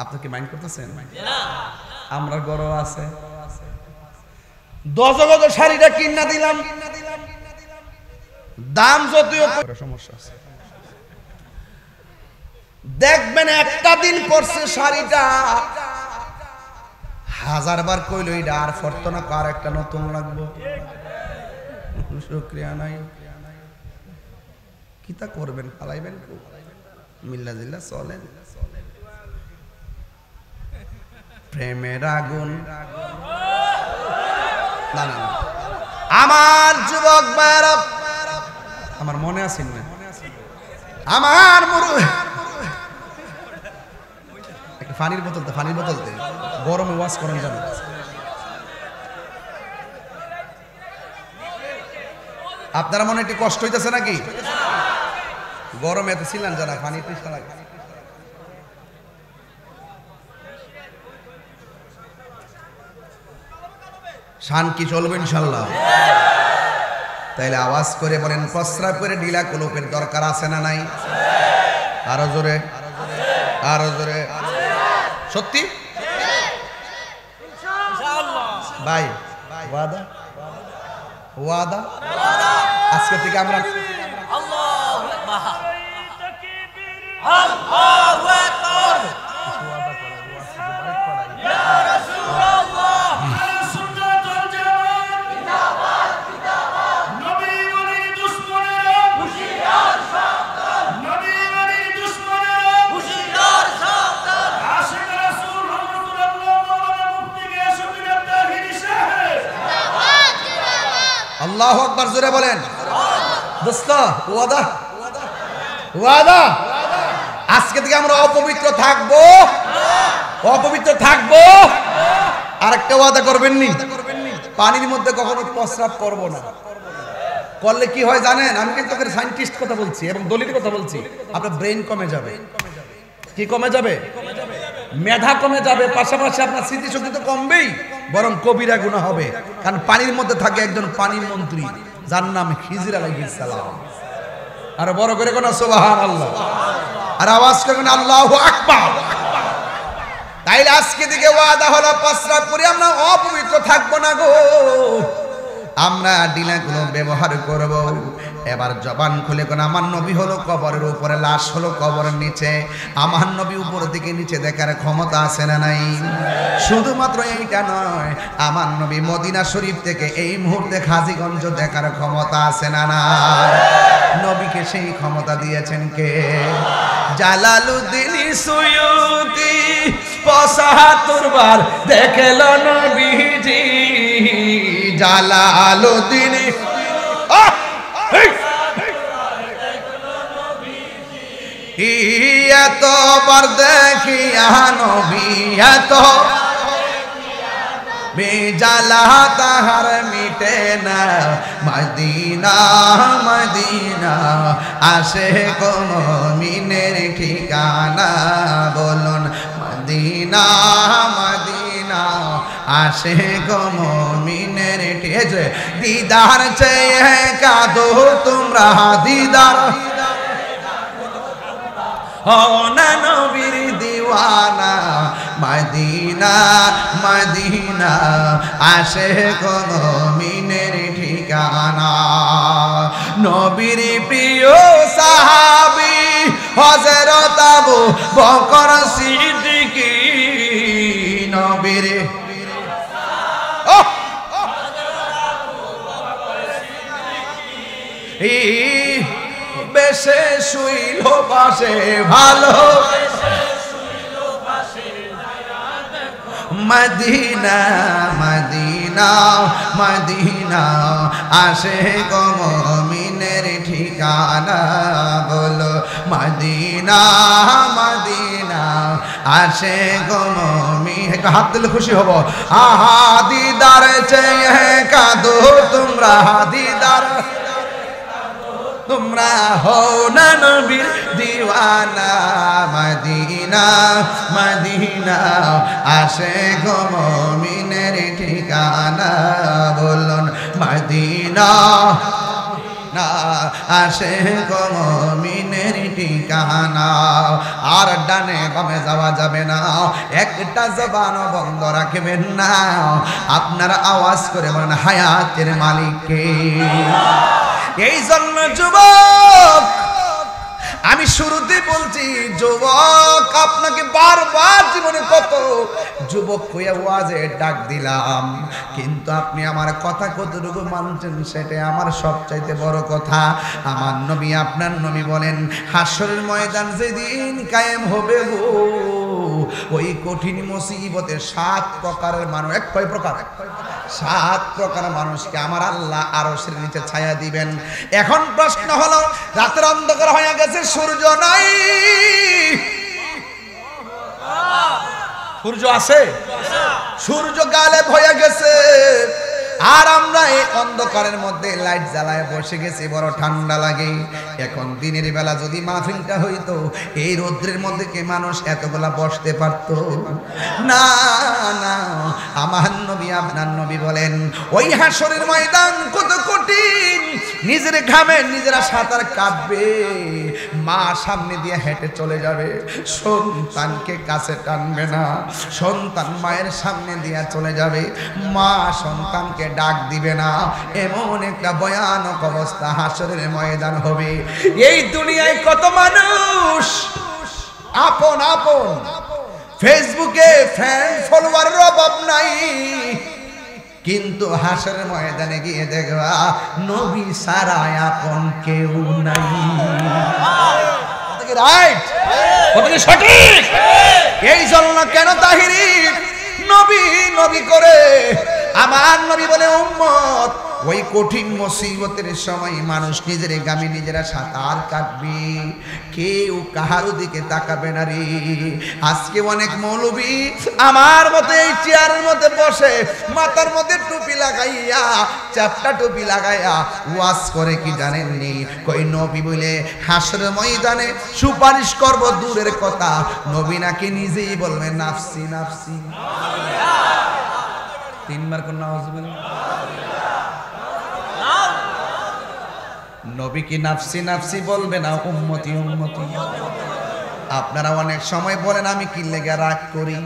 Speaker 1: আপনি কি মাইন্ড করতেছেন? আমরা গরো আছে 10 গজ শাড়িটা কিনা দিলাম, দাম যদিও সমস্যা আছে। দেখবেন একটা দিন পরছে শাড়িটা 1000 বার কইল এটা আর ফরতো না, কার একটা নতুন লাগবো। শুকরিয়া নাই, কিতা করবেন? পালাইবেন কো? মিল্লা জিল্লা চলেন। প্রেমের আগুন না না। আমার যুবক ভাইরা, আমার মনে আছেন না? আমার পানির বোতল, পানির বোতল গরমে ওয়াশ করেন জানো। আপনারা মনে একটু কষ্ট হইতেছে নাকি? গরমে এত ছিলেন জানা, পানি তৃষ্ণা লাগে। শান কি চলবে ইনশাল্লাহ? তাইলে আওয়াজ করে বলেন, প্রস্রাব করে ঢিলা কলপের দরকার আছে না নাই? আরো জোরে, আরো জোরে। সত্যি ভাই? ওয়াদা? ওয়াদা? আজকে থেকে আমরা আল্লাহু আকবার, আল্লাহু আকবার, ইয়া রাসূলুল্লাহ, সুন্নাতুল জামাত জিন্দাবাদ জিন্দাবাদ, নবী ওয়ালি দুশমনেরা হুশিয়ার সাবধান, নবী ওয়ালি দুশমনেরা হুশিয়ার সাবধান, আশিক রাসূল রাহমাতুল্লাহ আল্লাহু আকবার জোরে বলেন। দোস্ত ওয়াদা ওয়াদা, আজকে থেকে আমরা অপবিত্র থাকবো, অপবিত্র থাকবো। আরেকটা ওয়াদা করবেন নি, পানির মধ্যে কখনো প্রস্রাব করব না। করলে কি হয় জানেন? আমি কিন্তু সায়েন্টিস্ট কথা বলছি এবং দলিল কথা বলছি। আপনার ব্রেন কমে যাবে। কি কমে যাবে? মেধা কমে যাবে, পাশাপাশি আপনার স্মৃতিশক্তি তো কমবেই, বরং কবিরা গুনাহ হবে। কারণ পানির মধ্যে থাকে একজন পানির মন্ত্রী, যার নাম খিজির আলাইহিস সালাম। আর বড় করে কোন সুবহানাল্লাহ, আর আওয়াজ করবেন আল্লাহু আকবার। তাইলে আজকে থেকে ওয়াদা হলো, প্রস্রাব করে আমরা অপবিত্র থাকবো না গো। আমরা ডিলাগুলো ব্যবহার করব। এবার জবান খুলে কোন আমার নবী হলো কবরের উপরে, লাশ হলো কবরের নিচে। আমার নবী উপর দিকে নিচে দেখার ক্ষমতা আছে না নাই? শুধুমাত্র এইটা নয়, আমার নবী মদিনা শরীফ থেকে এই মুহূর্তে হাজীগঞ্জ দেখার ক্ষমতা আছে না নাই? নবীকে সেই ক্ষমতা দিয়েছেন কে? জালালউদ্দিন সুয়ুতি ৭৫ বার দেখল নবীজি। জালালউদ্দিন এতবার দেখিয়া নবী, এত বেজালা তাহার মিটে না। মদিনা মদিনা আসে মুমিনের ঠিকানা, বলুন মদিনা মদিনা আসে মুমিনের ঠিকানা। দিদার চেয়ে কাঁদো তোমরা, দিদার না নবীর দিওয়ানা। মদিনা মদিনা আসে মুমিনের ঠিকানা। নবীর প্রিয় সাহাবী হযরত আবু বকর সিদ্দিক, নবীর বেশে শুইল পাশে, ভালো মদিনা মদিনা মদিনা আসে মুমিনের ঠিকানা, বলো মদিনা মদিনা আসে মুমিন। একটা হাত দিলে খুশি হব। আহা দিদার চেয়ে কাঁদো তোমরা, দিদার তোমরা হও না নবীর দিওয়ানা। মদিনা মদিনা আসে মুমিনের ঠিকানা, বলুন মদিনা না আসে মুমিনের ঠিকানা। আর ডানে বামে যাওয়া যাবে না, একটা জবান বন্ধ রাখবেন না। আপনারা আওয়াজ করে বলেন হায়াতের মালিক কে? এই জন্য যুবক, আমি শুরুতে বলছি যুবক, আপনাকে বারবার জীবনে কত যুবক হইয়া ওয়াজে ডাক দিলাম, কিন্তু আপনি আমার কথা কতটুকু মানছেন সেটা আমার সবচাইতে বড় কথা। আমার নবী, আপনার নবী বলেন, হাসরের ময়দান যেদিন কায়েম হবে গো, ওই কঠিন মুসিবতে ৭ প্রকারের মানুষ, কয় প্রকার? ৭ প্রকার মানুষকে আমার আল্লাহ আরশের নিচে ছায়া দিবেন। এখন প্রশ্ন হলো, রাতের অন্ধকার হয়ে গেছে, সূর্য নাই, সূর্য আছে? সূর্য গায়েব হয়ে গেছে, আর আমরা এই অন্ধকারের মধ্যে লাইট জ্বালায় বসে গেছি, বড় ঠান্ডা লাগে। এখন দিনের বেলা যদি মাহফিলটা হইতো, এই রৌদ্রের মধ্যে কি মানুষ এতগুলা বসতে পারত? না না। আমার নবী, আপনার নবী বলেন, ওই হাসরের ময়দান কত কঠিন, নিজের ঘামে নিজেরা সাঁতার কাটবে, মা সামনে দিয়ে হেঁটে চলে যাবে, সন্তানকে কাছে টানবে না, সন্তান মায়ের সামনে দিয়ে চলে যাবে, মা সন্তানকে ডাক দিবে না। এমন একটা ভয়ানক অবস্থা হাসরের ময়দান হবে। এই দুনিয়ায় কত মানুষ আপন আপন, ফেসবুকে ফ্রেন্ড ফলোয়ারের অভাব নাই, কিন্তু হাসরের ময়দানে গিয়ে দেখবা নবী ছাড়া আপন কেউ নাই। রাইট? কথা সঠিক? এই জন্য কেন তাহিরি নবী নবী করে আমার নবী বলে, উম্মত ওই কঠিন মুসিবতের সময় মানুষ নিজের গামে নিজেরা সাঁতার কাটবে, কেউ কাহার দিকে তাকাবে না রে। আজকে অনেক মৌলবী আমার মতো এই চেয়ারের মধ্যে বসে মাথার মধ্যে টুপি লাগাইয়া, চাপটা টুপি লাগাইয়া ওয়াজ করে কি জানেননি? কই নবী বলে হাসরের ময়দানে সুপারিশ করব দূরের কথা, নবী নাকি নিজেই বলবে নাফসি নাফসি। তিনবার কোন নাউজুবিল্লাহ। নবী কি নাফসি নাফসি বলবে না উম্মতি উম্মতি? আপনারা অনেক সময় বলেন আমি কি লেগে রাগ করি।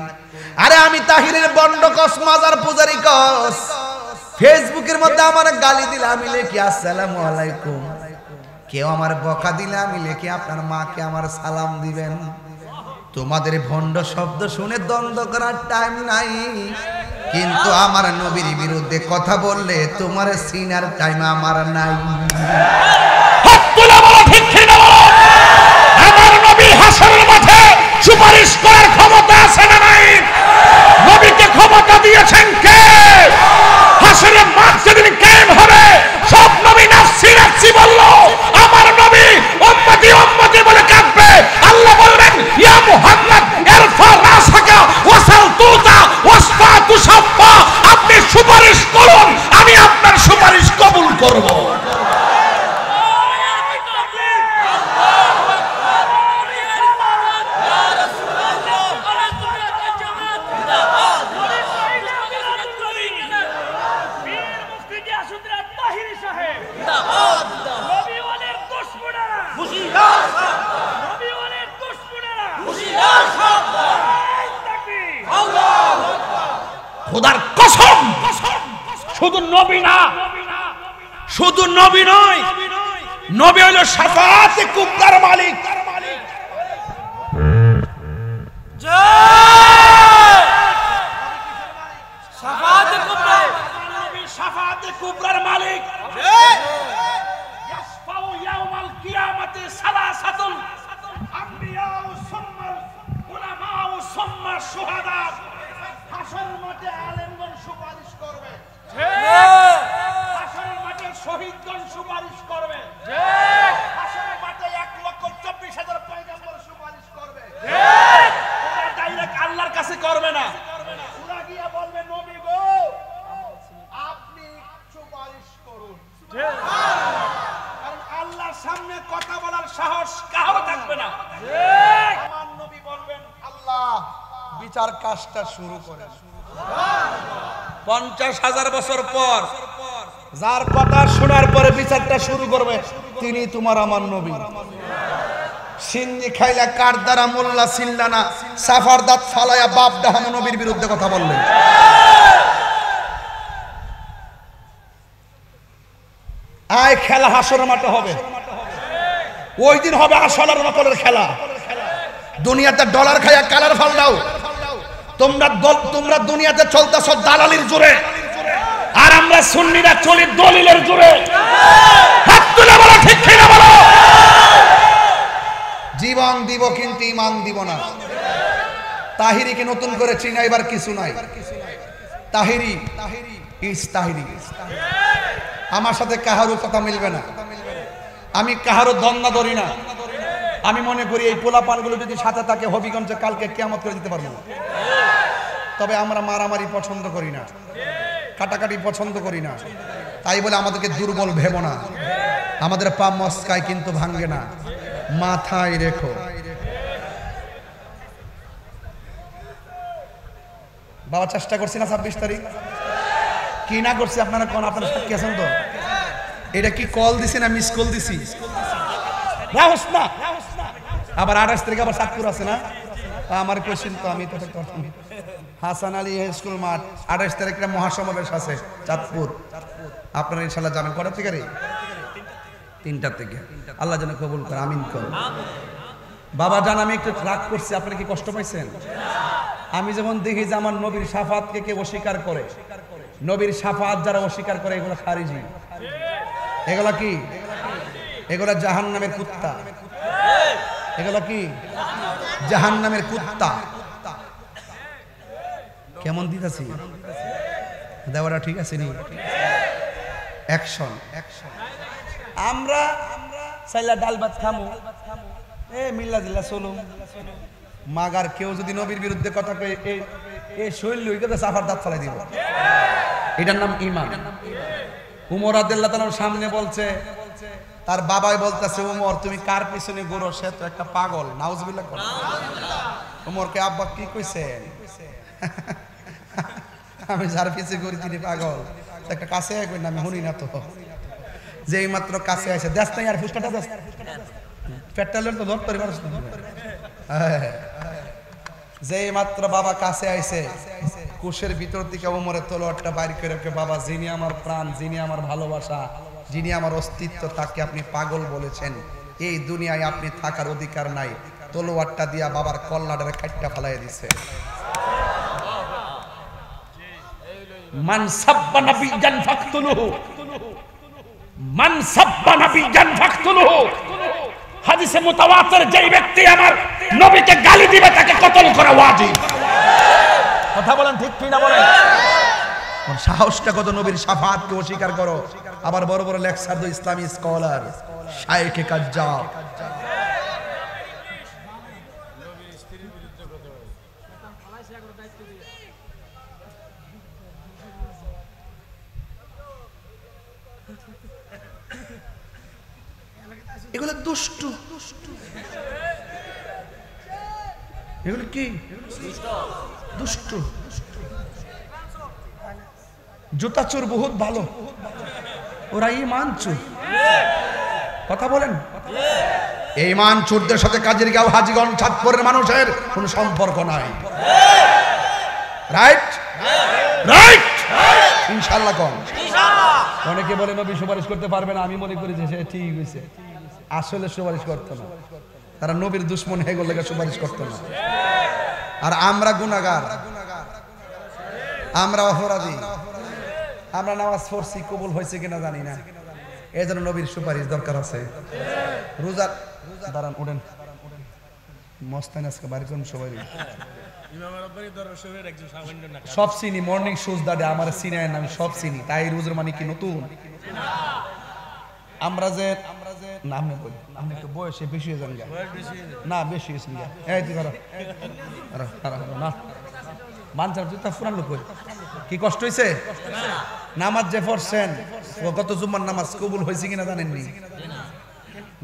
Speaker 1: আরে আমি তাহিরের বন্ড কস মাজার পূজারি কস, ফেসবুকের মধ্যে আমার গালি দিলে আমি লিখি আসসালামু আলাইকুম, কেউ আমার বকা দিলে আমি লিখি আপনার মাকে আমার সালাম দিবেন। তোমাদের ভণ্ড শব্দ শুনে দ্বন্দ্ব করার টাইম নাই, কিন্তু আমার নবীর বিরুদ্ধে কথা বললে তোমার সিনার টাইম আমার নাই।
Speaker 2: আমার নবী হাসরের মাঠে সুপারিশ করার ক্ষমতা আছে না নাই? নবীকে ক্ষমতা দিয়েছেন কে? হাসরের মাঠ যেদিন কায়েম হবে সব নবী নাফসি নাফসি বলল, আমার নবী উম্মতি উম্মতি বলে কাঁদবে। আল্লাহ বলবেন ইয়া মুহাম্মদ ইরফা রাসাকা ওয়াসাল তুতা ওয়াসফা তুশাফা, আপনি সুপারিশ করুন, আমি আপনার সুপারিশ কবুল করব। খোদার কসম, শুধু নবী না, শুধু নবী নয়, নবী হলো শাফাআতে কুবরার মালিক। শাফাআতে কুবরা, নবী শাফাআতে কুবরার মালিক। ইয়াসফাউ ইয়াউমাল কিয়ামাতি সালাসাতুন আমবিয়াউ সুম্মা উলামাউ সুম্মা শুহাদা। হাসরের মাঠে আলেমগণ সুপারিশ করবে, হাসরের মাঠে শহীদগণ সুপারিশ করবে, হাসরের মাঠে 1,24,000 পয়গম্বর সুপারিশ করবে। ওরা ডাইরেক্ট আল্লাহর কাছে করবে না, ওরা গিয়ে বলবে নবী গো আপনি সুপারিশ করুন। কারণ আল্লাহর সামনে কথা বলার সাহস কারো থাকবে না। আমার নবী বলবেন আল্লাহ বিচার কাজটা শুরু করে। 50,000 বছর পর যার কথা শোনার পরে বিচারটা শুরু করবে তিনি তোমার আমার নবী। সিন্নি খাইলা কার দ্বারা মোল্লা সিল্লানা সাফার দাঁত ফালায়া বাপ ডাহাম নবীর বিরুদ্ধে কথা বললেন। আয় খেলা হাসরের মাঠে হবে, ওই দিন হবে আসলের নকলের খেলা। দুনিয়াতে ডলার খাইয়া কালার ফাল দাও, তোমরা দুনিয়াতে চলতেছ দালালির জোরে, আর আমরা সুন্নিরা চলি দলিলের জোরে। হাত তুলে বলো ঠিক কিনা বলো। জীবন দিব কিন্তু ঈমান দিব না। তাহিরিকে নতুন করে চিনাইবার কিছু নাই। তাহিরি ইস তাহিরি, আমার সাথে কাহারও কথা মিলবে না, আমি কাহারও দ্বন্দ্ব ধরি না। আমি মনে করি এই পোলাপানগুলো যদি সাথে থাকে হবিগঞ্জে কালকে কিয়ামত করে দিতে পারবো। তবে আমরা মারামারি পছন্দ করি না, কাটাকাটি পছন্দ করি না, তাই বলে আমাদেরকে দুর্বল ভেবো না। আমাদের পা মস্কায় কিন্তু ভাঙ্গে না, মাথায় রেখো। বাবা চেষ্টা করছি না 26 তারিখ কি না করছি আপনারা কোন, আপনারা সাক্ষী আছেন তো? এটা কি কল দিছি না মিস কল দিছি? রাহস না। আবার 28 তারিখ আবার চাঁদপুর আছে না, আমার কোশ্চেন তো আমি তো হাসান আলী স্কুল মাঠ 28 তারিখে মহাসমাবেশ আছে চাঁদপুর। আপনারা ইনশাআল্লাহ যাবেন কটা থেকে? 3টা থেকে। আল্লাহ যেন কবুল করে, আমিন করুন। বাবা জান আমি একটু রাগ করছি, আপনারা কি কষ্ট পাইছেন? আমি যেমন দেখি যে আমার নবীর শাফাআতকে কে অস্বীকার করে, নবীর শাফাআত যারা অস্বীকার করে এগুলো খারিজি। এগুলা কি? এগুলা জাহান্নামের কুত্তা। এগুলা কি? জাহান্নামের কুত্তা। কেমন দিতেছি দেওয়াটা ঠিক আছে নি?
Speaker 1: অ্যাকশন। আমরা চাইলা ডাল ভাত খামু, মিল্লা জিল্লা চলুম। মাগার কেউ যদি নবীর বিরুদ্ধে কথা কয়ে এই শৈল সাফার দাঁত ফেলাই দিব। এটার নাম ঈমান। উমর রাদিয়াল্লাহু তাআলার সামনে বলছে, তার বাবাই বলতেছে, উমর তুমি কার পিছনে ঘুরো, সে তো একটা পাগল। নাউজুবিল্লাহ। উমরকে আব্বা কি কইছেন? আমি যার পিছনে ঘুরি তিনি পাগল। একটা কাছে কই না, আমি শুনি না তো। যেই মাত্র কাছে আসে, দেখ না আর ফুসকাটা দেখ, পেট্রোলের তো ধর পরিবার। যেই মাত্র বাবা কাছে আইছে, কুশের ভিতর থেকে উমরের তলোয়ারটা বাইর করে, বাবা যিনি আমার প্রাণ, যিনি আমার ভালোবাসা, যিনি আমার অস্তিত্ব, তাকে আপনি পাগল বলেছেন, এই দুনিয়ায় আপনি থাকার অধিকার নাই। তলোয়ারটা দিয়া বাবার কল্লাটারে কাটটা ফেলাই দিছে।
Speaker 2: মান সাব্বা নাবিয়ান ফাকতুলুহু, মান সাব্বা নাবিয়ান ফাকতুলুহু। হাদিসে মুতাওয়াতির, যেই ব্যক্তি আমার নবীকে গালি দিবে তাকে কতল করা ওয়াজিব। কথা বলেন ঠিক কি না বলেন?
Speaker 1: সাহসটা কত নবীর শাফাআতকে অস্বীকার করো। আবার বড় বড় লেকচার দো ইসলামী স্কলার, শায়েখে কাজ্জাব। এগুলো দুষ্টু, এগুলো কি দুষ্টু। জুতা চোর বহুত ভালো, ওরা ঈমান চোর। কথা বলেন, এই ঈমান চোরদের সাথে কাজের গাঁও হাজীগঞ্জ চাঁদপুরের মানুষের কোনো সম্পর্ক নাই। রাইট রাইট ইনশাআল্লাহ। কোন অনেকে বলে নবী সুপারিশ করতে পারবে না, আমি মনে করি যে সে ঠিক হয়েছে। আসলে সুপারিশ করতো না, তারা নবীর দুশ্মন হয়ে গেলে সুপারিশ করতো না। আর আমরা গুনাহগার, আমরা অপরাধী, আমরা নামাজ পড়ছি, কবুল হয়েছে কিনা জানি না। এই জন্য নবীর সুপারিশ দরকার আছে। রোজা দাঁড়ান, ওঠেন, মস্তান আজকে বাড়ি করুন সবাই। সব চিনি, মর্নিং শুজ দাদা আমার চিনায় না, আমি সব চিনি। তাই রোজার মানে কি নতুন? আমরা যে নাম বলি, আমি তো বয়সে বেশি হয়ে যান না, বেশি হয়েছি না। মানচার জুতা ফুরান লোক কি কষ্ট হয়েছে? নামাজ যে পড়ছেন, গত জুম্মার নামাজ কবুল হয়েছে কিনা জানেননি?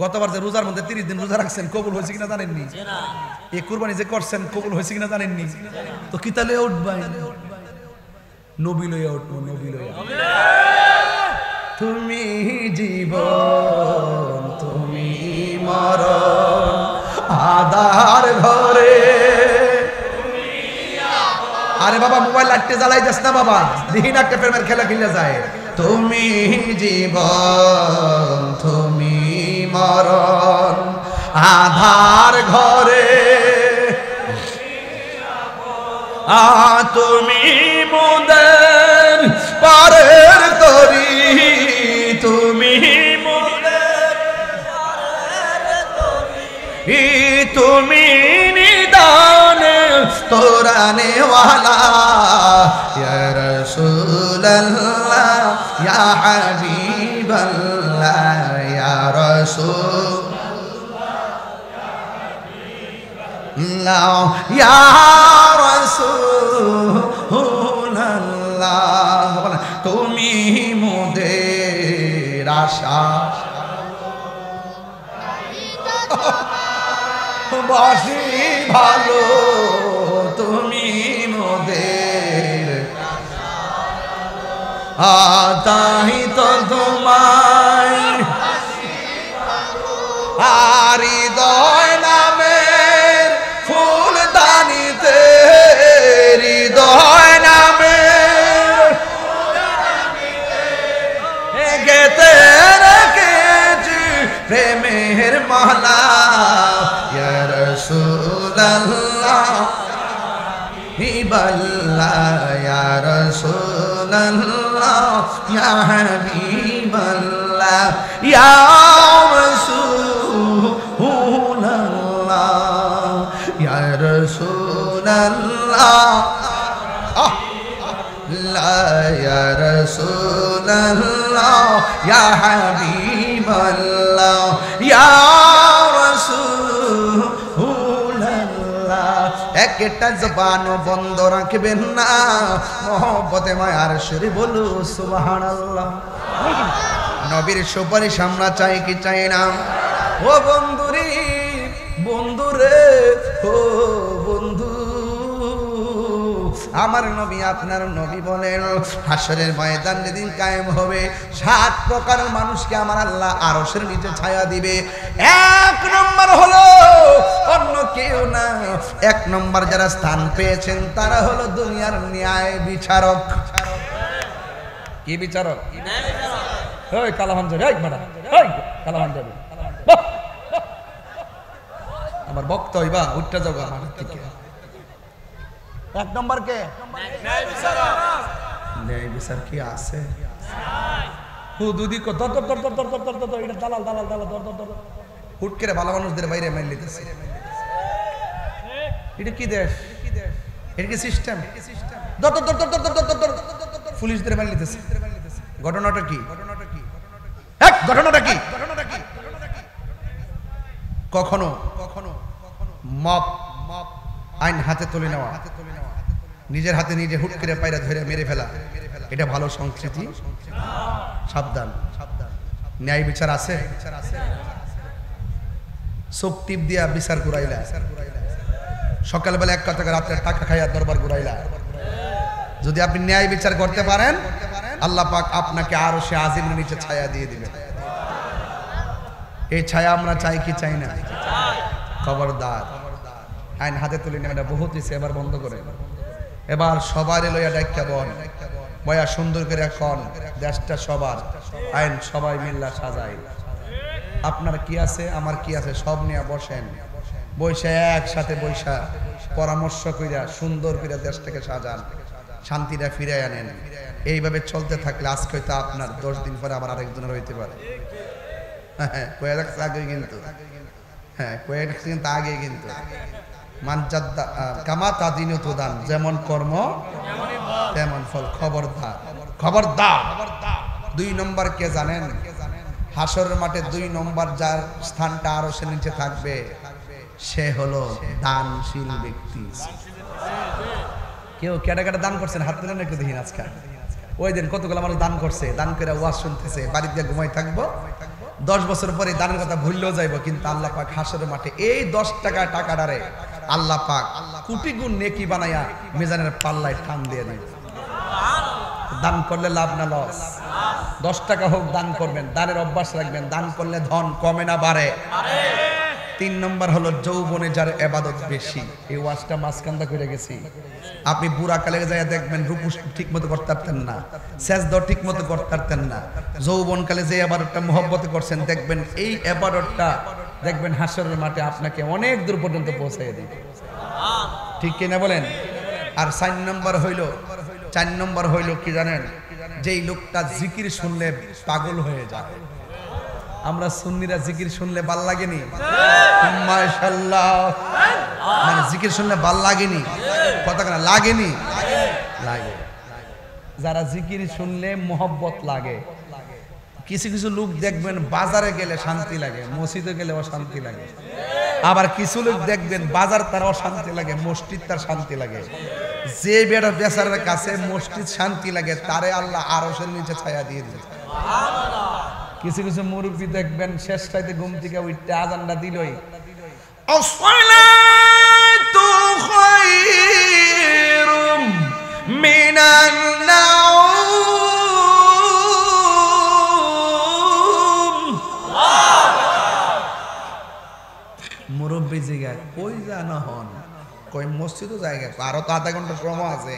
Speaker 1: গতবার যে রোজার মধ্যে 30 দিন রোজা রাখছেন, কবুল হয়েছে কিনা জানেননি? এই কুরবানি যে করছেন, কবুল হয়েছে কিনা জানেননি? তো কি তাহলে উঠবাই? নবী লইয়া উঠবো, নবী লইয়া। তুমি জীবন, তুমি মরণ, আধার ঘরে। আরে বাবা মোবাইল লাইটে জ্বালাই যাস না বাবা, দিন একটা প্রেমের খেলা খেলে যায়। তুমি জীবন, তুমি মরণ, আধার ঘরে। তুমি মোদের পারের তরি, তুমি মোদের পারের তরি, তুমি নিদান তোরানে ওয়ালা। ইয়া রাসূলুল্লাহ, ইয়া হাবিবাল্লাহ, ইয়া রাসূলুল্লাহ, ইয়া রাসূলুল্লাহ। তুমি মোদের আশা, বাসি ভালো, তুমি মোদের তাই তো তোমায় আর হৃদয় নামের ফুল দানিতে, হৃদয় নামের গেতে রেখেছি প্রেমের মালা। ইয়া রাসূলুল্লাহ, হাবিবাল্লাহ, ইয়া রাসূলুল্লাহ, ইয়া হাবিবাল্লাহ, ইয়া রাসূলুল্লাহ, ইয়া রাসূলুল্লাহ। ইয়া রাসূলুল্লাহ ইয়া হাবিবাল্লাহ ইয়া রাসূলুল্লাহ। একটা জবান বন্ধ রাখবেন না, মহব্বতে মায়ার সুরে বলু সুবহানাল্লাহ। নবীর সুপারিশ আমরা চাই কি চাই না? ও বন্ধুরে, বন্ধুরে, ও বন্ধু, আমার নবী আপনার নবী বলেন হাশরের ময়দান যেদিন কায়েম হবে 7 প্রকার মানুষকে আমার আল্লাহ আরশের নিচে ছায়া দিবে। 1 নম্বর হলো অন্য কেউ না, 1 নম্বর যারা স্থান পেয়েছেন তারা হলো দুনিয়ার ন্যায় বিচারক। কি বিচারক? ওই কালাহান যাবে, এই মারা, এই কালাহান যাবে। আমার বক্ত হইবা উঠতে যাবো আমার থেকে। 1 নম্বর কে? ন্যায় বিচারক। ন্যায় বিচার কি আছে? হুদুদি কত দর দর দর দর দর দর, এটা দালাল দালাল দালাল দর দর দর হুট করে ভালো মানুষদের বাইরে মাইল দিতেছে। এটা কি দেশ? এটা কি সিস্টেম? দর দর দর দর দর দর দর পুলিশদের মাইল দিতেছে। ঘটনাটা কি? এক ঘটনাটা কি? কখনো কখনো মপ আইন হাতে তুলে নেওয়া, নিজের হাতে নিজে হুট করে পায়রা ধরে মেরে ফেলা, এটা ভালো সংস্কৃতি? সাবধান, ন্যায় বিচার আছে? চোখ টিপ দিয়া বিচার ঘুরাইলা, সকালবেলা 1 টাকা রাত্রে টাকা খাইয়া দরবার ঘুরাইলা। যদি আপনি ন্যায় বিচার করতে পারেন আল্লাহ পাক আপনাকে আরশে আজিমের নিচে ছায়া দিয়ে দিবেন। এই ছায়া আমরা চাই কি চাই না? খবরদার, আইন হাতে তুলে নেওয়া এটা বহুত হয়েছে, এবার বন্ধ করে। এবার সবার লইয়া ডাক্কা বন বয়া সুন্দর করে কন দেশটা সবার, আইন সবাই মিল্লা সাজাই। আপনার কি আছে আমার কি আছে সব নিয়ে বসেন, বৈশা একসাথে বৈশা পরামর্শ কইরা সুন্দর করে দেশটাকে সাজান, শান্তিটা ফিরে আনেন। এইভাবে চলতে থাকলে আজকে হয়তো আপনার 10 দিন পরে আবার আরেকজনের হইতে পারে। হ্যাঁ কয়ে রাখছে আগে কিন্তু, হ্যাঁ কয়ে রাখছে কিন্তু আগে কিন্তু। মানজাদ্দা কামা তাদিনু তুদান, যেমন কর্ম তেমন ফল। খবরদার, খবরদার। 2 নম্বর কে জানেন? হাশরের মাঠে 2 নম্বর যার স্থানটা আরশের নিচে থাকবে সে হলো দানশীল ব্যক্তি। কেউ কেটে কেটে দান করছেন? হাত তুলে একটু দেখি আজকাল। ওই দিন কতগুলো মানুষ দান করছে, দান করে ওয়াজ শুনতেছে, বাড়িতে ঘুমাই থাকবো, 10 বছর পরে দানের কথা ভুললেও যাইব। কিন্তু আল্লাহ পাক হাশরের মাঠে এই 10 টাকাটারে আল্লাহ পাক কোটি গুণ নেকি বানাইয়া মিজানের পাল্লায় টান দিয়ে দিবে। দান করলে লাভ না লস? 10 টাকা হোক দান করবেন, দানের অভ্যাস রাখবেন, দান করলে ধন কমে না বাড়ে। 3 নম্বর হলো যৌবনে যার ইবাদত বেশি। এই ওয়াজটা মাঝখানটা করে গেছি, আপনি বুড়া কালে যায় দেখবেন রুকু ঠিক মতো করতে পারতেন না, সেজদা ঠিক মতো করতে পারতেন না। যৌবন কালে যে ইবাদতটা মহব্বতে করছেন দেখবেন এই ইবাদতটা দেখবেন হাশরের মাঠে আপনাকে অনেক দূর পর্যন্ত পৌঁছায় দিবে। ঠিক কিনা বলেন? আর 4 নম্বর হইল কি জানেন? যেই লোকটা জিকির শুনলে পাগল হয়ে যায়। আমরা সুন্নিরা জিকির শুনলে ভাল লাগেনি? মাশাআল্লাহ, মানে জিকির শুনলে ভাল লাগেনি? কথা কেন লাগেনি? লাগে। যারা জিকির শুনলে মোহব্বত লাগে। কিছু কিছু লোক দেখবেন বাজারে গেলে শান্তি লাগে, মসজিদে গেলে অশান্তি লাগে। আবার কিছু লোক দেখবেন বাজার তার অশান্তি লাগে, মসজিদ তার শান্তি লাগে। যে বেড়া বেচারের কাছে মসজিদ শান্তি লাগে তারে আল্লাহ আরশের নিচে ছায়া দিয়ে দিবে। কিছু কিছু মুরব্বী দেখবেন শেষ রাতে ঘুম থেকে উঠতে আজানটা দিলই আসসালাতু খায়রুম মিনান নাওম। মুরব্বী জিগা কই জানা হন? কই মসজিদও জায়গা, আরো তো আধা ঘন্টা সময় আছে।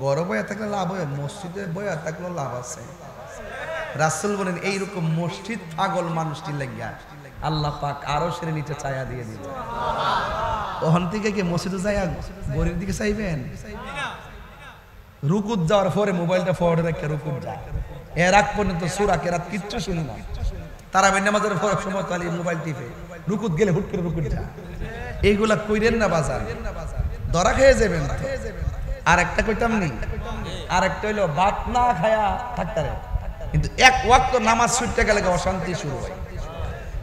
Speaker 1: ঘরে বইয়া থাকলে লাভ হয়, মসজিদে বইয়া থাকলে লাভ আছে। রাসূল বলেন এইরকম মসজিদ পাগল মানুষটি লাগিয়া আল্লাহ পাক আরশের নিচে ছায়া দিয়ে দিবে। ওখান থেকে কি মসজিদে যাইয়া গরির দিকে চাইবেন? রুকুত যাওয়ার পরে মোবাইলটা ফরওয়ার্ড রেখে রুকুত যায়, এর আগ পর্যন্ত সূরা কেরাত কিচ্ছু শুনি না। তারাবির নামাজের পর সময় তালি মোবাইল টিপে, রুকুত গেলে হুট করে রুকুত যায়। এইগুলা কইরেন না বাজার, ধরা খেয়ে যাবেন। আর একটা কইতাম নি, আরেকটা হইলো ভাত না খায়া থাকতারে, কিন্তু এক ওয়াক্ত নামাজ ছুটতে গেলে অশান্তি শুরু হয়।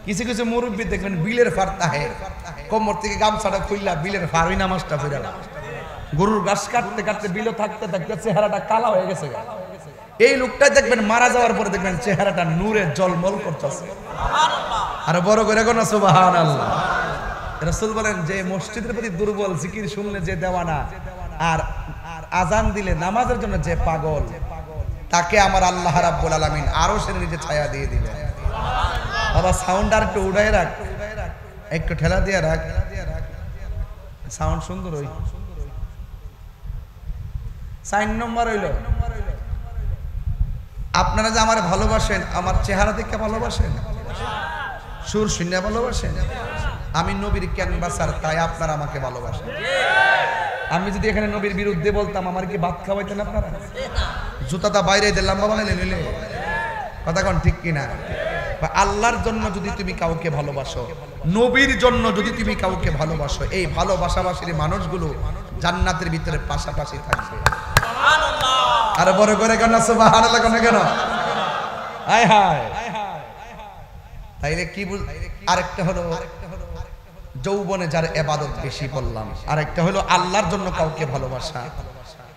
Speaker 1: কিছু কিছু মুরব্বী দেখবেন বিলের ফার তাহে কোমর থেকে গামছাটা খুললা বিলের ফার ওই নামাজটা ফিরালাম। গরুর ঘাস কাটতে কাটতে বিলে থাকতে থাকতে চেহারাটা কালা হয়ে গেছে। এই লোকটা দেখবেন মারা যাওয়ার পরে দেখবেন চেহারাটা নূরে জলমল করতেছে। আর বড় করে কোন সুবহানাল্লাহ। রাসূল বলেন যে মসজিদের প্রতি দুর্বল, জিকির শুনলে যে দেওয়ানা, আর আজান দিলে নামাজের জন্য যে পাগল, তাকে আমার আল্লাহ রাব্বুল আলামিন আরশের নিচে ছায়া দিয়ে দিবেন। বাবা সাউন্ড আর একটু উড়াই রাখ, একটু ঠেলা দিয়ে রাখ, সাউন্ড সুন্দর হই। 4 নম্বর হইল আপনারা যে আমার ভালোবাসেন, আমার চেহারা দেখে ভালোবাসেন, সুর শুনে ভালোবাসেন। আমি নবীর ক্যানভাসার, তাই আপনারা আমাকে ভালোবাসেন। আমি যদি এখানে নবীর বিরুদ্ধে বলতাম, আমার কি ভাত খাওয়াইতেন আপনারা? জুতাটা বাইরে দিলাম বাবা নিলে কথা কোন ঠিক কিনা? আল্লাহর জন্য যদি তুমি কাউকে ভালোবাসো, নবীর জন্য যদি তুমি কাউকে ভালোবাসো, এই ভালোবাসাবাসীর মানুষগুলো জান্নাতের ভিতরে পাশাপাশি থাকবে। আর বড় করে কেন সুবহানাল্লাহ কেন? হায় হায়। তাইলে কি বুঝ, আরেকটা হলো যৌবনে যার ইবাদত বেশি বললাম, আরেকটা হলো আল্লাহর জন্য কাউকে ভালোবাসা।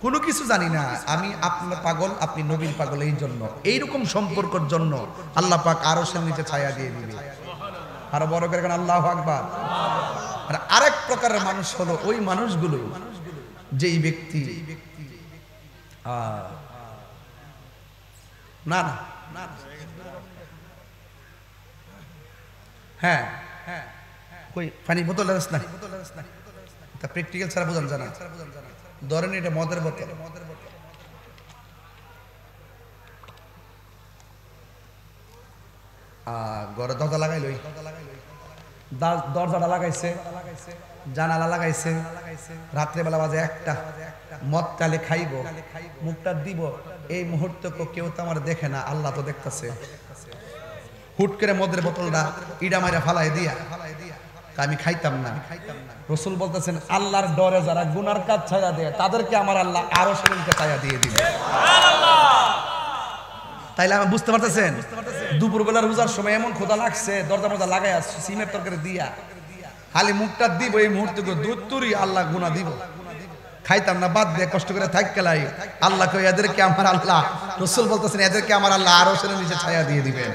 Speaker 1: কোনো কিছু জানি না, আমি আপনার পাগল, আপনি নবীর পাগল, এই জন্য এইরকম সম্পর্কের জন্য আল্লাহ পাক আরশের নিচে ছায়া দিয়ে দিবে। আর বড় করে কেন আল্লাহু আকবার। আর আরেক প্রকারের মানুষ হলো ওই মানুষগুলো যেই ব্যক্তি না না হ্যাঁ কই পানি বোতল রাস না, তা প্র্যাকটিক্যাল ছাড়া বোঝান জানা। ধরেন এটা মদের বোতল, ঘরে দরজা লাগাইল, দরজাটা লাগাইছে, জানালা লাগাইছে, রাত্রেবেলা বাজে 1টা, মদ কালে খাইব, মুখটা দিব, এই মুহূর্তে কেউ তো আমার দেখে না, আল্লাহ তো দেখতেছে। হুট করে মদের বোতলটা ইডা মাইরা ফালাই দিয়া আমি খাইতাম না। রাসূল বলতেছেন আল্লাহর ডরে যারা গুনার কাজ ছায়া দেয়, তাদেরকে আমার আল্লাহ আরো শরীরকে ছায়া দিয়ে দিবে। তাইলে আমি বুঝতে পারতেছেন, দুপুরবেলা রোজার সময় এমন ক্ষুধা লাগছে, দরজা মজা লাগাইয়া সিমের তরকারি দিয়া খালি মুখটা দিব, এই মুহূর্তে দুধ তুরি আল্লাহ গুনাহ দিব। খাইতাম না, বাদ দিয়ে কষ্ট করে থাক গেলাই, আল্লাহ কই এদেরকে আমার আল্লাহ, রাসূল বলতেছেন এদেরকে আমার আল্লাহ আরো শরীরের নিচে ছায়া দিয়ে দিবেন।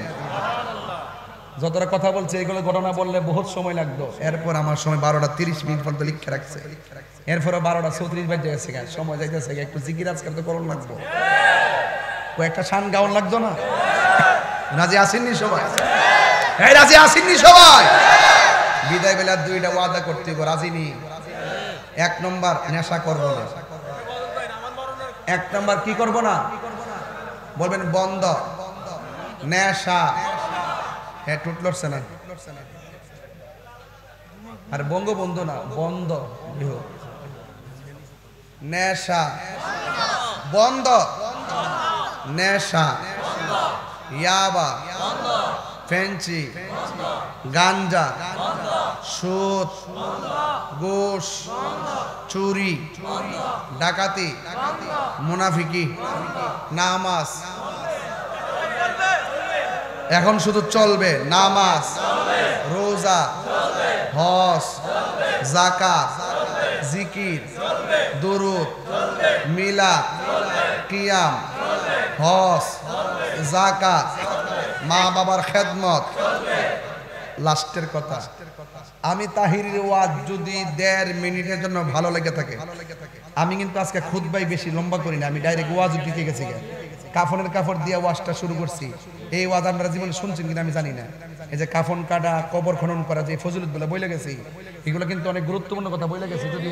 Speaker 1: যতটা কথা বলছে এগুলো ঘটনা বললে বহুত সময় লাগতো। এরপর আমার সময় 12টা 30 মিনিট পর্যন্ত লিখে রাখছে, এরপরে 12টা 34 বাজে গেছে, সময় যাইতেছে, একটু জিকির আজকাল তো করণ লাগবো, কয়েকটা শান গাউন লাগতো না। রাজি আসেননি সবাই? এই রাজি আসেননি সবাই? বিদায় বেলা 2টা ওয়াদা করতে হবে, রাজি নি? 1 নম্বর নেশা করব না। 1 নম্বর কি করব না বলবেন? বন্ধ নেশা। হ্যাঁ টুট লড়ছে না, আর বঙ্গবন্ধু না, বন্ধ নেশা, বন্ধ নেশা, ইয়াবা, ফেন্সি, গাঞ্জা, সুদ, ঘুষ, চুরি, ডাকাতি, মুনাফিকি, নামাজ। এখন শুধু চলবে নামাজ, রোজা, হজ, যাকাত, জিকির, দুরূদ, মিলাদ, কিয়াম, হজ, যাকাত, মা বাবার খেদমত। লাস্টের কথা, আমি তাহিরের ওয়াজ যদি 1.5 মিনিটের জন্য ভালো লেগে থাকে, আমি কিন্তু আজকে খুতবাই বেশি লম্বা করি না, আমি ডাইরেক্ট ওয়াজ ঢুকে গেছি, কাফনের কাপড় দিয়ে ওয়াজটা শুরু করছি। এই ওয়াজ আমরা জীবনে শুনছেন কিনা আমি জানি না। এই যে কাফন কাটা, কবর খনন করা, যে ফজিলতগুলো বইলে গেছি, এগুলো কিন্তু অনেক গুরুত্বপূর্ণ কথা বইলে গেছি। যদি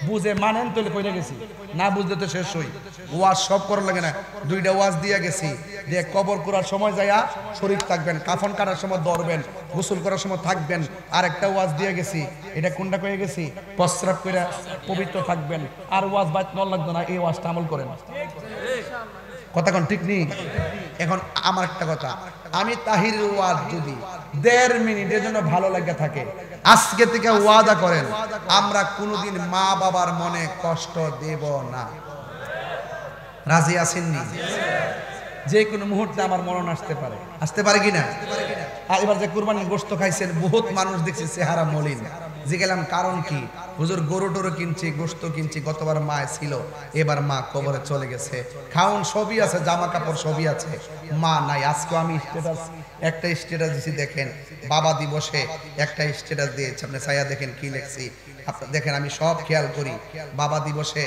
Speaker 1: বুঝে মানেন তাহলে কইলে গেছি, না বুঝতে তো শেষ হই। ওয়াজ সব করার লাগে না, 2টা ওয়াজ দিয়ে গেছি, যে কবর করার সময় যাইয়া শরীর থাকবেন, কাফন কাটার সময় ধরবেন, গোসল করার সময় থাকবেন। আর একটা ওয়াজ দিয়ে গেছি, এটা কোনটা কয়ে গেছি, প্রস্রাব করে পবিত্র থাকবেন। আর ওয়াজ বাইত নল লাগতো না, এই ওয়াজটা আমল করেন। কথা কোন ঠিক নেই? এখন আমার একটা কথা, আমি তাহিরের ওয়াজ যদি 1.5 মিনিটের জন্য ভালো লাগে থাকে, আজকে থেকে ওয়াদা করেন আমরা কোনোদিন মা বাবার মনে কষ্ট দেব না। রাজি আছেন নি? যে কোনো মুহূর্তে আমার মরণ আসতে পারে কিনা? আর এবার যে কুরবানির গোশত খাইছেন বহুত মানুষ দেখছি চেহারা মলিন। জিজ্ঞেলাম কারণ কি? হুজুর গরু টরু কিনছি, গোশত কিনছি, গতবার মা ছিল, এবার মা কবরে চলে গেছে, খাওন সবই আছে, জামা কাপড় সবই আছে, মা নাই। আজকে আমি একটা স্ট্যাটাস দিছি, দেখেন বাবা দিবসে একটা স্ট্যাটাস দিয়েছি, আপনি ছায়া দেখেন কি লিখছি। আপনারা দেখেন আমি সব খেয়াল করি। বাবা দিবসে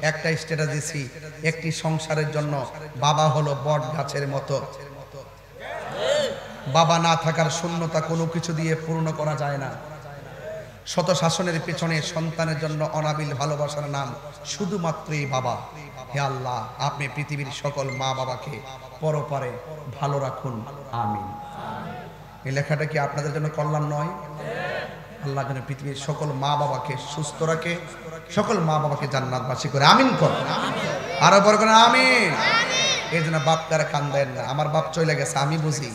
Speaker 1: একটা স্ট্যাটাস দিছি, একটি সংসারের জন্য বাবা হলো বট গাছের মতো, বাবা না থাকার শূন্যতা কোনো কিছু দিয়ে পূর্ণ করা যায় না। শত শাসনের পেছনে সন্তানের জন্য অনাবিল ভালোবাসার নাম শুধুমাত্রই বাবা। হে আল্লাহ, আপনি পৃথিবীর সকল মা বাবাকে পরপারে ভালো রাখুন, আমিন। এই লেখাটা কি আপনাদের জন্য কল্যাণ নয়? আল্লাহ যেন পৃথিবীর সকল মা বাবাকে সুস্থ রাখে, সকল মা বাবাকে জান্নাতবাসী করে আমিন কর। আরো বড় করে আমিন। এই জন্য বাপ তারা কান্দেন না। আমার বাপ চলে গেছে আমি বুঝি,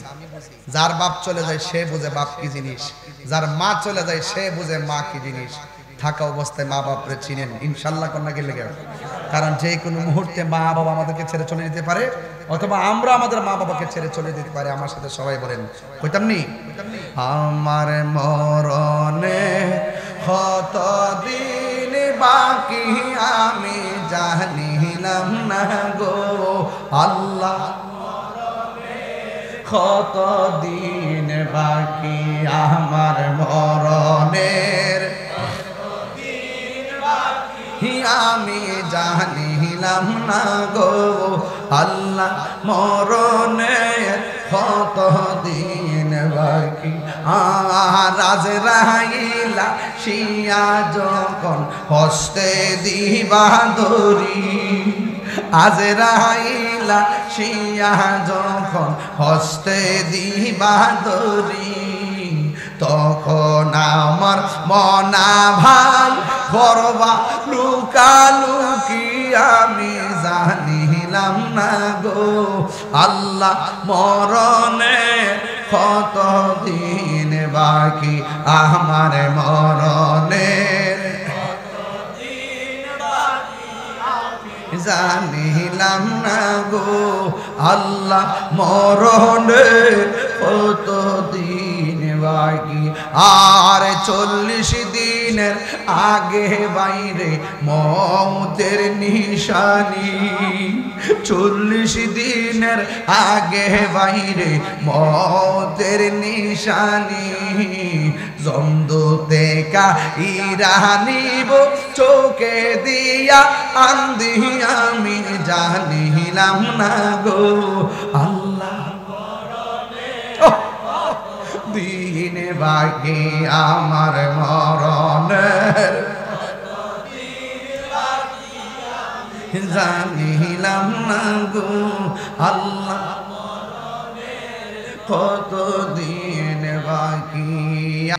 Speaker 1: যার বাপ চলে যায় সে বুঝে বাপ কি জিনিস, যার মা চলে যায় সে বুঝে মা কি জিনিস। থাকা অবস্থায় মা বাপরে চিনেন ইনশাল্লাহ, কন্যা গেলে গেল। কারণ যে কোনো মুহূর্তে মা বাবা আমাদেরকে ছেড়ে চলে যেতে পারে, অথবা আমরা আমাদের মা বাবাকে ছেড়ে চলে যেতে পারে। আমার সাথে সবাই বলেন, কইতাম নি? আমার মরণে কত দিন বাকি আমি জানিলাম না গো আল্লাহ, কত দিন বাকি আমার মরণের, আমি জানিলাম না গো আল্লাহ, মরণের কত দিন বাকি। আর আজরাইলা শিয়া যখন হস্তে দিবা ধরি, আজরাইলা শিয়া যখন হস্তে দিবা ধরি, তখন আমার মনা ভাই করবা লুকালুকি আমি জানিলাম না গো আল্লাহ, মরণে কত দিন বাকি আমার মরণের, জানিলাম না গো আল্লাহ, মরণে কত দিন বাকি। আর 40 দিনের আগে বাইরে মৌতের নিশানি, 40 দিনের আগে বাইরে মৌতের নিশানি, জমদুতে কাইরানিব চোখে দিয়া আন্দি আমি জানিলাম না গো আল্লাহ, দিন বাকি আমার মরণের, জানিলাম না গো আল্লাহ, কত দিন বাকি